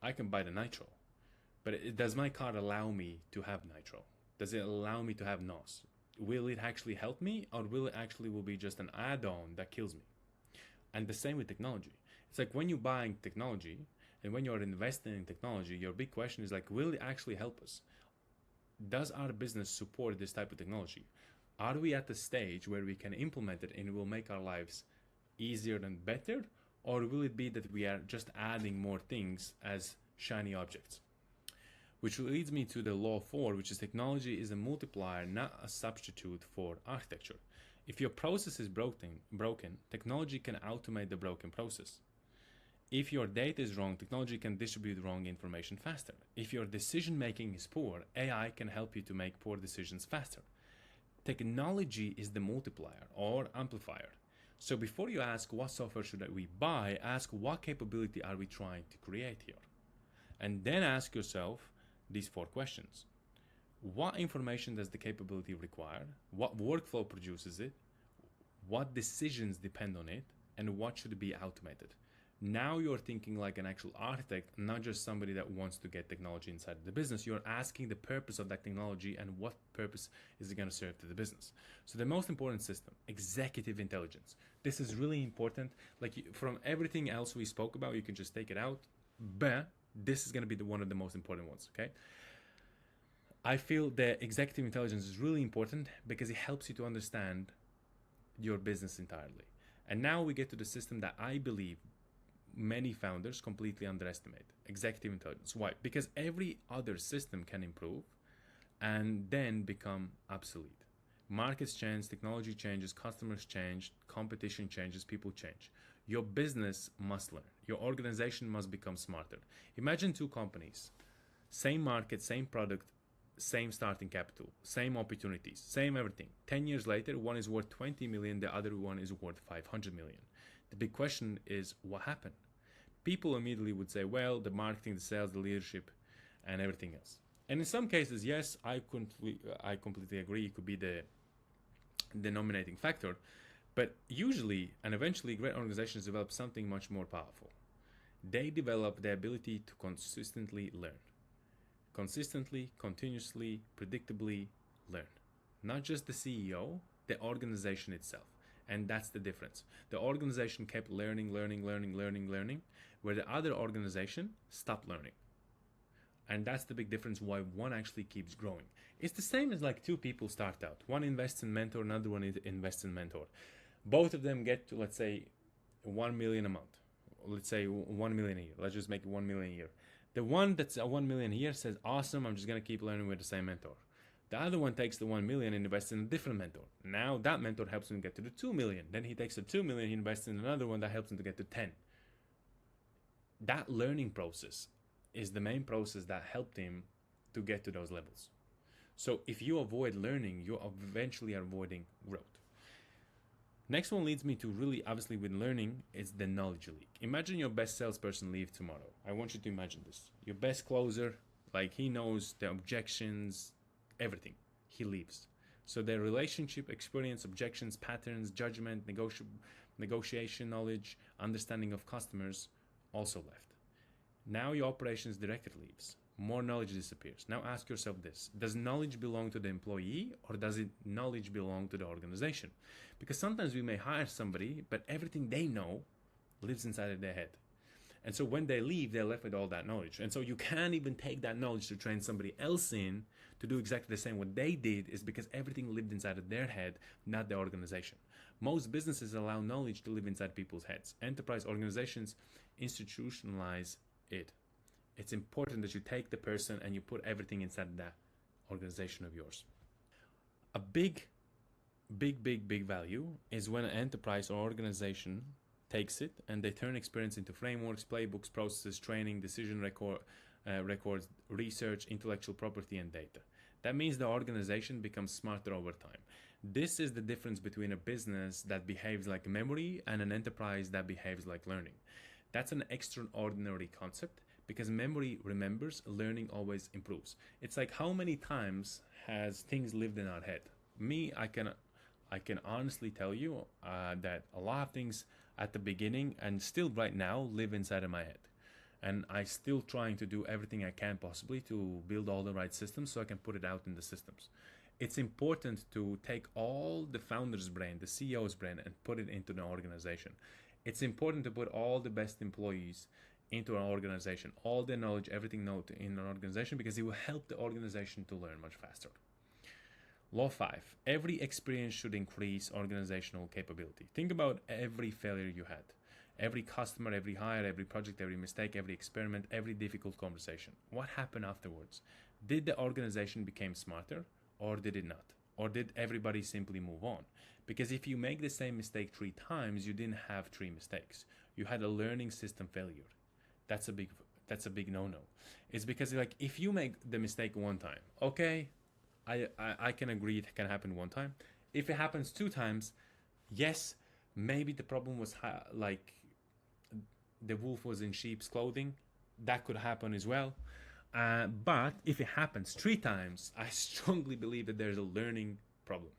Speaker 2: I can buy the nitro, but does my car allow me to have nitro? Does it allow me to have NOS? Will it actually help me, or will it actually will be just an add-on that kills me? And the same with technology. It's like when you're buying technology and when you're investing in technology, your big question is like, will it actually help us? Does our business support this type of technology? Are we at the stage where we can implement it and it will make our lives easier and better? Or will it be that we are just adding more things as shiny objects? Which leads me to the law 4, which is technology is a multiplier, not a substitute for architecture. If your process is broken, technology can automate the broken process. If your data is wrong, technology can distribute wrong information faster. If your decision making is poor, AI can help you to make poor decisions faster. Technology is the multiplier or amplifier. So before you ask what software should we buy, ask what capability are we trying to create here? And then ask yourself these 4 questions. What information does the capability require? What workflow produces it? What decisions depend on it? And what should be automated? Now you're thinking like an actual architect, not just somebody that wants to get technology inside the business. You're asking the purpose of that technology and what purpose is it going to serve to the business. So the most important system, executive intelligence. This is really important. Like from everything else we spoke about, you can just take it out, but this is going to be one of the most important ones, okay? I feel that executive intelligence is really important because it helps you to understand your business entirely. And now we get to the system that I believe many founders completely underestimate, executive intelligence. Why? Because every other system can improve and then become obsolete. Markets change, technology changes, customers change, competition changes, people change. Your business must learn. Your organization must become smarter. Imagine two companies, same market, same product, same starting capital, same opportunities, same everything. 10 years later, one is worth 20 million, the other one is worth 500 million. The big question is, what happened? People immediately would say, well, the marketing, the sales, the leadership, and everything else. And in some cases, yes, I completely agree. It could be the denominating factor. But usually and eventually, great organizations develop something much more powerful. They develop the ability to consistently learn. Consistently, continuously, predictably learn. Not just the CEO, the organization itself. And that's the difference. The organization kept learning, where the other organization stopped learning. And that's the big difference why one actually keeps growing. It's the same as like two people start out. One invests in mentor, another one invests in mentor. Both of them get to, let's say, 1 million a month. Let's say 1 million a year. Let's just make it 1 million a year. The one that's a 1 million a year says, awesome, I'm just going to keep learning with the same mentor. The other one takes the 1 million and invests in a different mentor. Now that mentor helps him get to the 2 million. Then he takes the 2 million, he invests in another one that helps him to get to 10. That learning process is the main process that helped him to get to those levels. So if you avoid learning, you eventually are avoiding growth. Next one leads me to really, obviously with learning, is the knowledge leak. Imagine your best salesperson leave tomorrow. I want you to imagine this. Your best closer, like he knows the objections, everything. He leaves. So their relationship, experience, objections, patterns, judgment, negotiation knowledge, understanding of customers also left. Now your operations director leaves. More knowledge disappears. Now ask yourself this. Does knowledge belong to the employee or does knowledge belong to the organization? Because sometimes we may hire somebody, but everything they know lives inside of their head. And so when they leave, they're left with all that knowledge. And so you can't even take that knowledge to train somebody else in to do exactly the same. What they did is because everything lived inside of their head, not the organization. Most businesses allow knowledge to live inside people's heads. Enterprise organizations institutionalize it. It's important that you take the person and you put everything inside that organization of yours. A big value is when an enterprise or organization takes it and they turn experience into frameworks, playbooks, processes, training, decision records, research, intellectual property, and data. That means the organization becomes smarter over time. This is the difference between a business that behaves like memory and an enterprise that behaves like learning. That's an extraordinary concept because memory remembers, learning always improves. It's like how many times has things lived in our head? Me, I can honestly tell you that a lot of things at the beginning and still right now live inside of my head. And I still trying to do everything I can possibly to build all the right systems so I can put it out in the systems. It's important to take all the founder's brain, the CEO's brain, and put it into the organization. It's important to put all the best employees into an organization, all the knowledge, everything known in an organization, because it will help the organization to learn much faster. Law 5. Every experience should increase organizational capability. Think about every failure you had. Every customer, every hire, every project, every mistake, every experiment, every difficult conversation. What happened afterwards? Did the organization become smarter or did it not? Or did everybody simply move on? Because if you make the same mistake 3 times, you didn't have 3 mistakes. You had a learning system failure. That's a big no-no. It's because like if you make the mistake 1 time, okay, I can agree it can happen 1 time. If it happens 2 times, yes, maybe the problem was like the wolf was in sheep's clothing. That could happen as well. But if it happens 3 times, I strongly believe that there's a learning problem.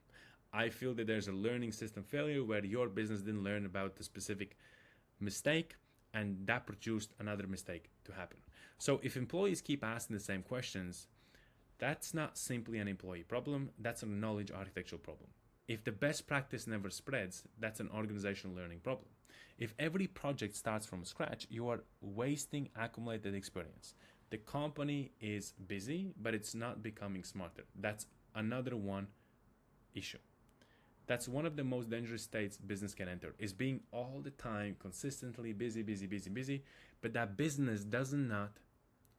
Speaker 2: I feel that there's a learning system failure where your business didn't learn about the specific mistake and that produced another mistake to happen. So if employees keep asking the same questions, that's not simply an employee problem, that's a knowledge architectural problem. If the best practice never spreads, that's an organizational learning problem. If every project starts from scratch, you are wasting accumulated experience. The company is busy, but it's not becoming smarter. That's another one issue. That's one of the most dangerous states business can enter, is being all the time consistently busy, but that business does not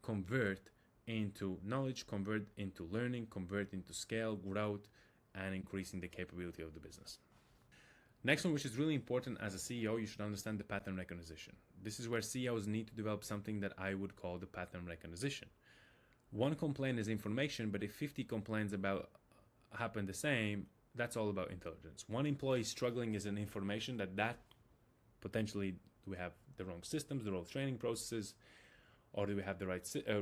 Speaker 2: convert into knowledge, convert into learning, convert into scale, growth, and increasing the capability of the business. Next one, which is really important as a CEO, you should understand the pattern recognition. This is where CEOs need to develop something that I would call the pattern recognition. One complaint is information, but if 50 complaints about happen the same, that's all about intelligence. One employee struggling is an information that potentially do we have the wrong systems, the wrong training processes, or do we have the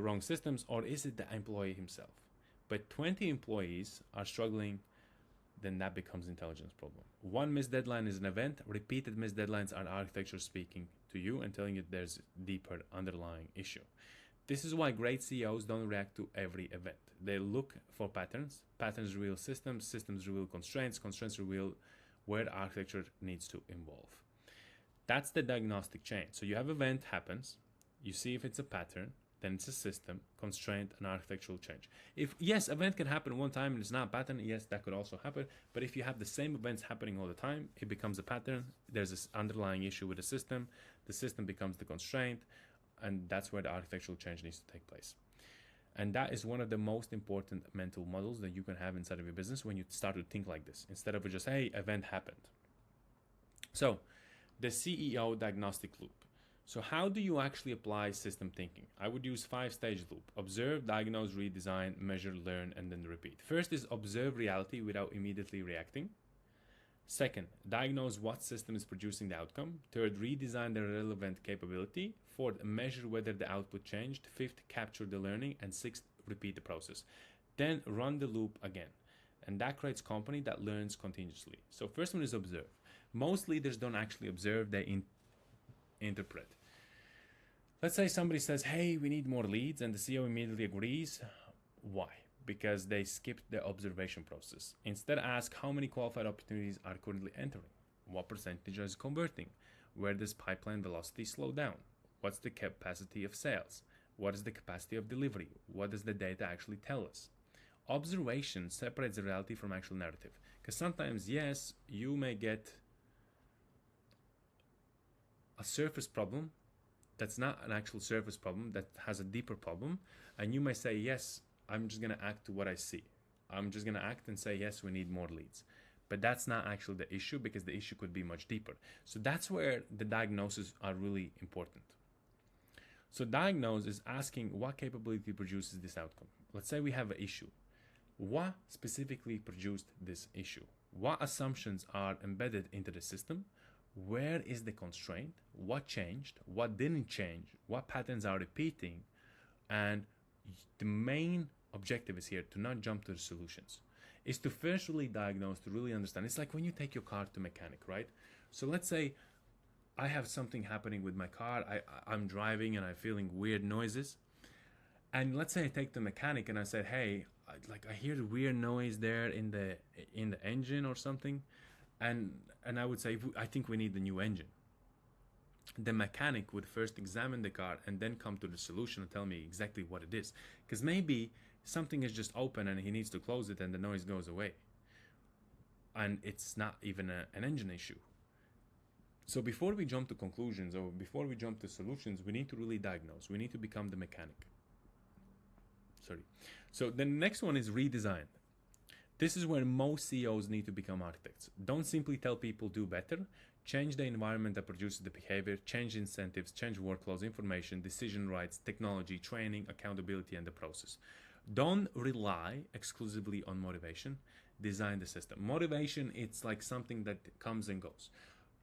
Speaker 2: wrong systems, or is it the employee himself? But 20 employees are struggling, then that becomes intelligence problem. One missed deadline is an event. Repeated missed deadlines are architecture speaking to you and telling you there's deeper underlying issue. This is why great CEOs don't react to every event. They look for patterns. Patterns reveal systems. Systems reveal constraints. Constraints reveal where architecture needs to evolve. That's the diagnostic chain. So you have event happens. You see if it's a pattern. Then it's a system, constraint, and architectural change. If yes, event can happen one time and it's not a pattern, yes, that could also happen. But if you have the same events happening all the time, it becomes a pattern. There's this underlying issue with the system becomes the constraint, and that's where the architectural change needs to take place. And that is one of the most important mental models that you can have inside of your business when you start to think like this, instead of just, hey, event happened. So the CEO diagnostic loop. So how do you actually apply system thinking? I would use 5-stage loop: observe, diagnose, redesign, measure, learn, and then repeat. First is observe reality without immediately reacting. Second, diagnose what system is producing the outcome. Third, redesign the relevant capability. Fourth, measure whether the output changed. Fifth, capture the learning. And sixth, repeat the process. Then run the loop again. And that creates company that learns continuously. So first one is observe. Most leaders don't actually observe, they interpret. Let's say somebody says, hey, we need more leads, and the CEO immediately agrees. Why? Because they skipped the observation process. Instead, ask how many qualified opportunities are currently entering, what percentage is converting, where does pipeline velocity slow down, what's the capacity of sales, what is the capacity of delivery, what does the data actually tell us. Observation separates the reality from actual narrative, because sometimes, yes, you may get a surface problem that's not an actual surface problem, that has a deeper problem, and you may say, yes, I'm just going to act to what I see. I'm just going to act and say, yes, we need more leads. But that's not actually the issue, because the issue could be much deeper. So that's where the diagnoses are really important. So diagnose is asking what capability produces this outcome. Let's say we have an issue. What specifically produced this issue? What assumptions are embedded into the system? Where is the constraint? What changed? What didn't change? What patterns are repeating? And the main objective is here to not jump to the solutions. Is to first really diagnose, to really understand. It's like when you take your car to mechanic, right? So let's say I have something happening with my car. I'm driving and I'm feeling weird noises. And let's say I take the mechanic and I said, hey, I hear the weird noise there in the engine or something. And I would say, I think we need the new engine. The mechanic would first examine the car and then come to the solution and tell me exactly what it is. Because maybe something is just open and he needs to close it and the noise goes away. And it's not even an engine issue. So before we jump to conclusions or before we jump to solutions, we need to really diagnose. We need to become the mechanic. So the next one is redesign. This is where most CEOs need to become architects. Don't simply tell people do better. Change the environment that produces the behavior, change incentives, change workflows, information, decision rights, technology, training, accountability, and the process. Don't rely exclusively on motivation. Design the system. Motivation, it's like something that comes and goes.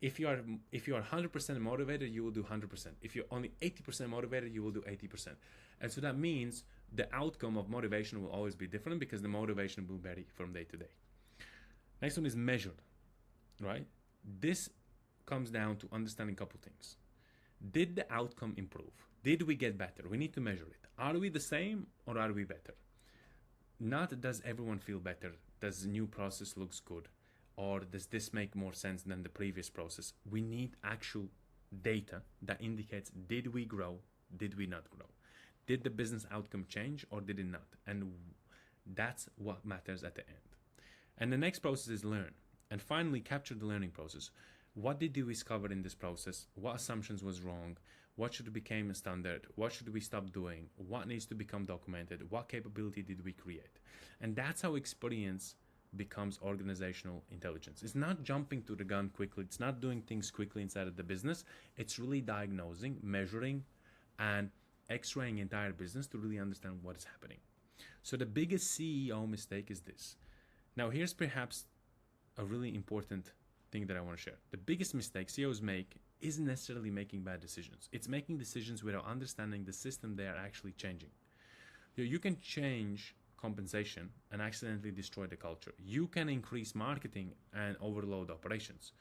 Speaker 2: If you are 100% motivated, you will do 100%. If you're only 80% motivated, you will do 80%. And so that means the outcome of motivation will always be different, because the motivation will vary from day to day. Next one is measured, right? This comes down to understanding a couple things. Did the outcome improve? Did we get better? We need to measure it. Are we the same or are we better? Not does everyone feel better? Does the new process looks good? Or does this make more sense than the previous process? We need actual data that indicates, did we grow? Did we not grow? Did the business outcome change or did it not? And that's what matters at the end. And the next process is learn. And finally, capture the learning process. What did you discover in this process? What assumptions was wrong? What should become a standard? What should we stop doing? What needs to become documented? What capability did we create? And that's how experience becomes organizational intelligence. It's not jumping to the gun quickly. It's not doing things quickly inside of the business. It's really diagnosing, measuring, and x-raying entire business to really understand what is happening. So the biggest CEO mistake is this. Now here's perhaps a really important thing that I want to share. The biggest mistake CEOs make isn't necessarily making bad decisions. It's making decisions without understanding the system they are actually changing. You can change compensation and accidentally destroy the culture. You can increase marketing and overload operations.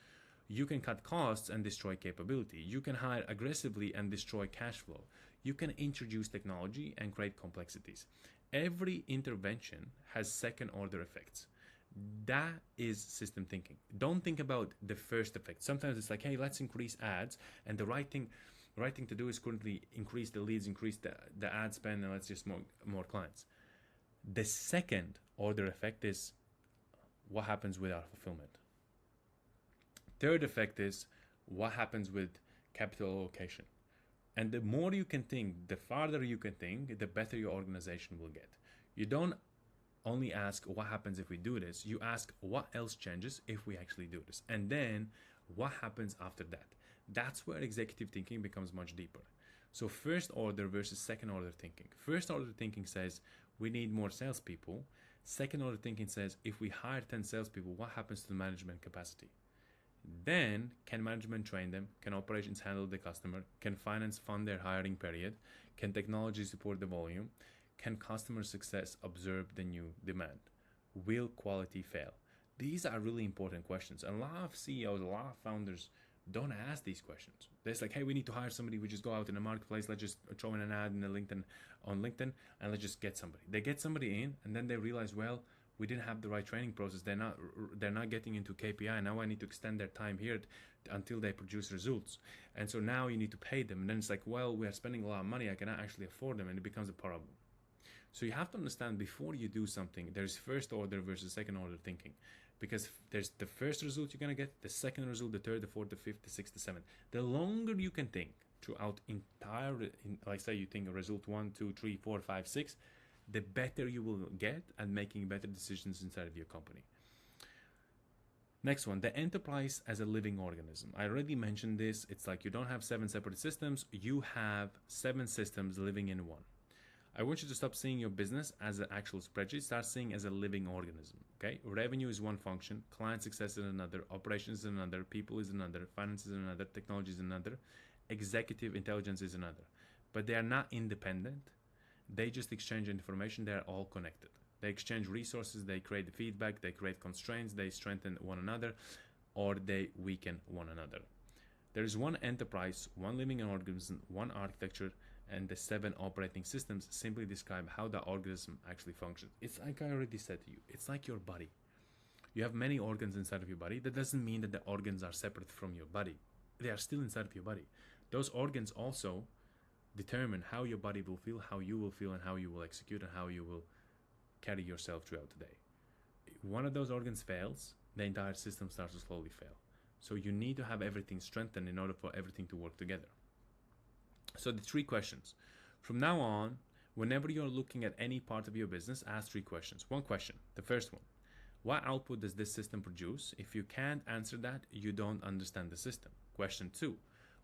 Speaker 2: You can cut costs and destroy capability. You can hire aggressively and destroy cash flow. You can introduce technology and create complexities. Every intervention has second order effects. That is system thinking. Don't think about the first effect. Sometimes it's like, hey, let's increase ads, and the right thing to do is currently increase the leads, increase the ad spend, and let's just more clients. The second order effect is what happens with our fulfillment. Third effect is what happens with capital allocation. And the more you can think, the farther you can think, the better your organization will get. You don't only ask what happens if we do this, you ask what else changes if we actually do this, and then what happens after that. That's where executive thinking becomes much deeper. So first order versus second order thinking. First order thinking says we need more salespeople. Second order thinking says if we hire 10 salespeople, what happens to the management capacity? Then can management train them? Can operations handle the customer? Can finance fund their hiring period? Can technology support the volume? Can customer success observe the new demand? Will quality fail? These are really important questions. A lot of CEOs, a lot of founders don't ask these questions. They're like, hey, we need to hire somebody. We just go out in the marketplace. Let's just throw in an ad in the on LinkedIn, and let's just get somebody. They get somebody in, and then they realize, well, we didn't have the right training process. They're not getting into KPI. Now I need to extend their time here until they produce results. And so now you need to pay them. And then it's like, well, we are spending a lot of money. I cannot actually afford them, and it becomes a problem. So you have to understand before you do something, there's first order versus second order thinking. Because there's the first result you're going to get, the second result, the third, the fourth, the fifth, the sixth, the seventh. The longer you can think throughout like say you think result 1, 2, 3, 4, 5, 6, the better you will get at making better decisions inside of your company. Next one, the enterprise as a living organism. I already mentioned this. It's like you don't have 7 separate systems. You have 7 systems living in one. I want you to stop seeing your business as an actual spreadsheet. Start seeing it as a living organism. Okay, revenue is one function, client success is another, operations is another, people is another, finance is another, technology is another, executive intelligence is another. But they are not independent. They just exchange information. They are all connected. They exchange resources. They create feedback. They create constraints. They strengthen one another, or they weaken one another. There is one enterprise, one living organism, one architecture, and the 7 operating systems simply describe how the organism actually functions. It's like I already said to you, it's like your body. You have many organs inside of your body. That doesn't mean that the organs are separate from your body. They are still inside of your body. Those organs also determine how your body will feel, how you will feel, and how you will execute, and how you will carry yourself throughout the day. If one of those organs fails, the entire system starts to slowly fail. So you need to have everything strengthened in order for everything to work together. So the 3 questions. From now on, whenever you're looking at any part of your business, ask 3 questions. 1 question, the first one. What output does this system produce? If you can't answer that, you don't understand the system. Question 2.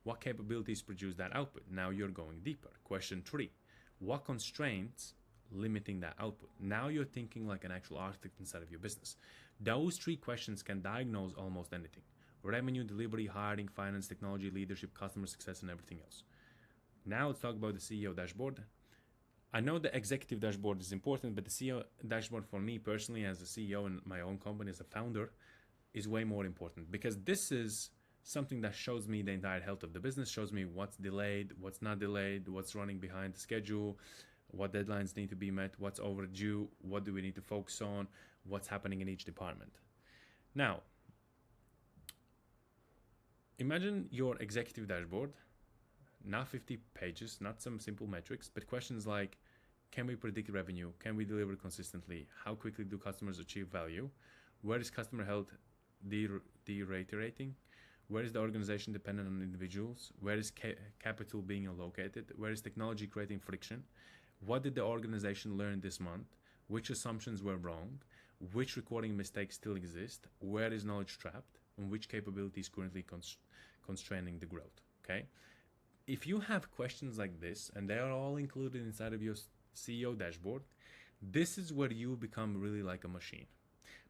Speaker 2: What capabilities produce that output? Now you're going deeper. Question 3. What constraints limiting that output? Now you're thinking like an actual architect inside of your business. Those 3 questions can diagnose almost anything. Revenue, delivery, hiring, finance, technology, leadership, customer success, and everything else. Now let's talk about the CEO dashboard. I know the executive dashboard is important, but the CEO dashboard for me personally as a CEO in my own company, as a founder, is way more important, because this is something that shows me the entire health of the business, shows me what's delayed, what's not delayed, what's running behind the schedule, what deadlines need to be met, what's overdue, what do we need to focus on, what's happening in each department. Now, imagine your executive dashboard, not 50 pages, not some simple metrics, but questions like, can we predict revenue? Can we deliver consistently? How quickly do customers achieve value? Where is customer health deteriorating? Where is the organization dependent on individuals? Where is capital being allocated? Where is technology creating friction? What did the organization learn this month? Which assumptions were wrong? which recording mistakes still exist, where is knowledge trapped, and which capability is currently constraining the growth. Okay, if you have questions like this and they are all included inside of your CEO dashboard, this is where you become really like a machine,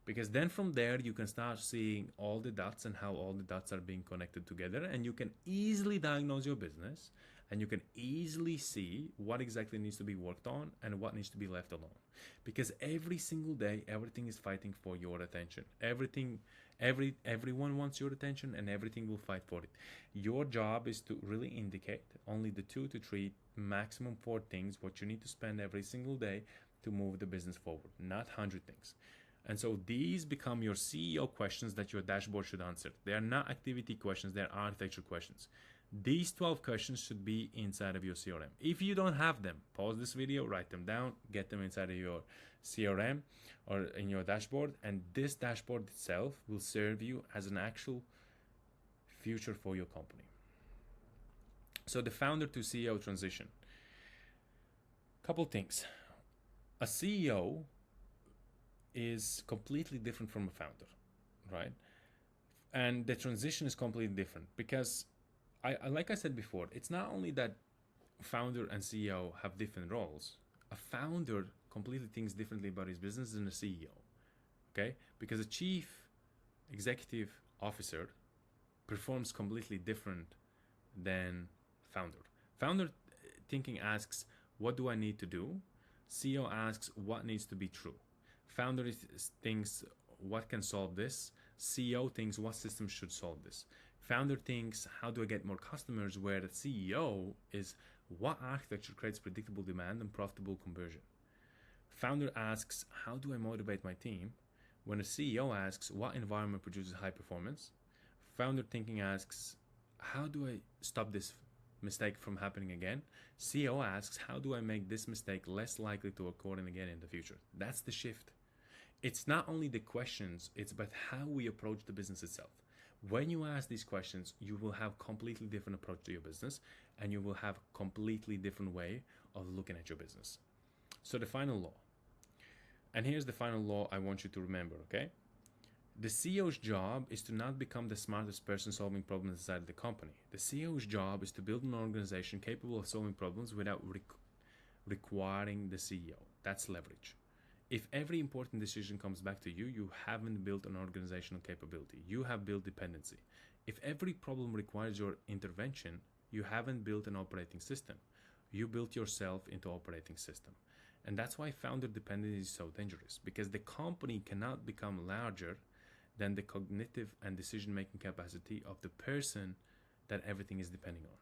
Speaker 2: because then from there you can start seeing all the dots and how all the dots are being connected together, and you can easily diagnose your business, and you can easily see what exactly needs to be worked on and what needs to be left alone. Because every single day everything is fighting for your attention. Everyone wants your attention, and everything will fight for it. Your job is to really indicate only the 2 to 3, maximum 4 things what you need to spend every single day to move the business forward, not 100 things. And so these become your CEO questions that your dashboard should answer. They are not activity questions, they're architecture questions. These 12 questions should be inside of your CRM. If you don't have them, pause this video, write them down, get them inside of your CRM or in your dashboard, and this dashboard itself will serve you as an actual future for your company. So the founder to CEO transition. Couple things. A CEO is completely different from a founder, right? And the transition is completely different because like I said before, it's not only that founder and CEO have different roles. A founder completely thinks differently about his business than a CEO, okay? Because a chief executive officer performs completely different than founder. Founder thinking asks, what do I need to do? CEO asks, what needs to be true? Founder thinks, what can solve this? CEO thinks, what system should solve this? Founder thinks, how do I get more customers? Where the CEO is, what architecture creates predictable demand and profitable conversion? Founder asks, how do I motivate my team? When a CEO asks, what environment produces high performance? Founder thinking asks, how do I stop this mistake from happening again? CEO asks, how do I make this mistake less likely to occur again in the future? That's the shift. It's not only the questions, it's about how we approach the business itself. When you ask these questions, you will have completely different approach to your business, and you will have completely different way of looking at your business. So the final law. And here's the final law I want you to remember, okay? The CEO's job is to not become the smartest person solving problems inside the company. The CEO's job is to build an organization capable of solving problems without requiring the CEO. That's leverage. If every important decision comes back to you, you haven't built an organizational capability. You have built dependency. If every problem requires your intervention, you haven't built an operating system. You built yourself into operating system. And that's why founder dependency is so dangerous, because the company cannot become larger than the cognitive and decision-making capacity of the person that everything is depending on.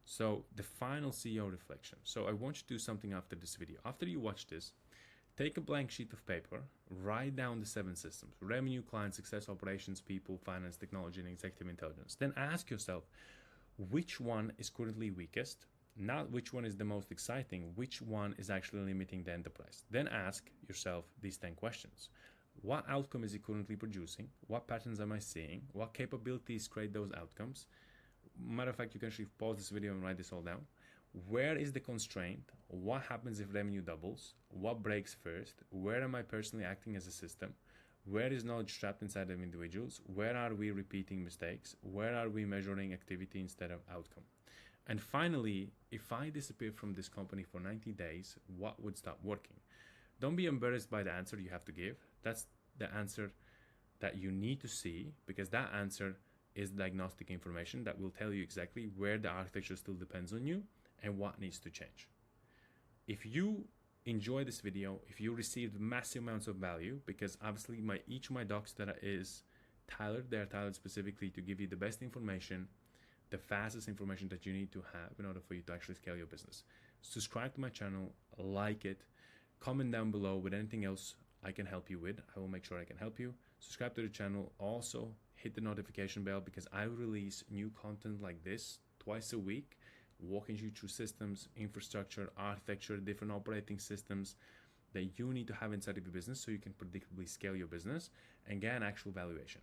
Speaker 2: So the final CEO reflection. So I want you to do something after this video. After you watch this, take a blank sheet of paper, write down the 7 systems: revenue, client success, operations, people, finance, technology, and executive intelligence. Then ask yourself, which one is currently weakest? Not which one is the most exciting, which one is actually limiting the enterprise. Then ask yourself these 10 questions. What outcome is it currently producing? What patterns am I seeing? What capabilities create those outcomes? Matter of fact, you can actually pause this video and write this all down. Where is the constraint? What happens if revenue doubles? What breaks first? Where am I personally acting as a system? Where is knowledge trapped inside of individuals? Where are we repeating mistakes? Where are we measuring activity instead of outcome? And finally, if I disappear from this company for 90 days, what would stop working? Don't be embarrassed by the answer you have to give. That's the answer that you need to see, because that answer is diagnostic information that will tell you exactly where the architecture still depends on you and what needs to change. If you enjoy this video, if you received massive amounts of value, because obviously each of my docs that is tailored, they're tailored specifically to give you the best information, the fastest information that you need to have in order for you to actually scale your business. Subscribe to my channel, like it, comment down below with anything else I can help you with. I will make sure I can help you. Subscribe to the channel. Also hit the notification bell, because I release new content like this twice a week, walking you through systems, infrastructure, architecture, different operating systems that you need to have inside of your business so you can predictably scale your business and get an actual valuation.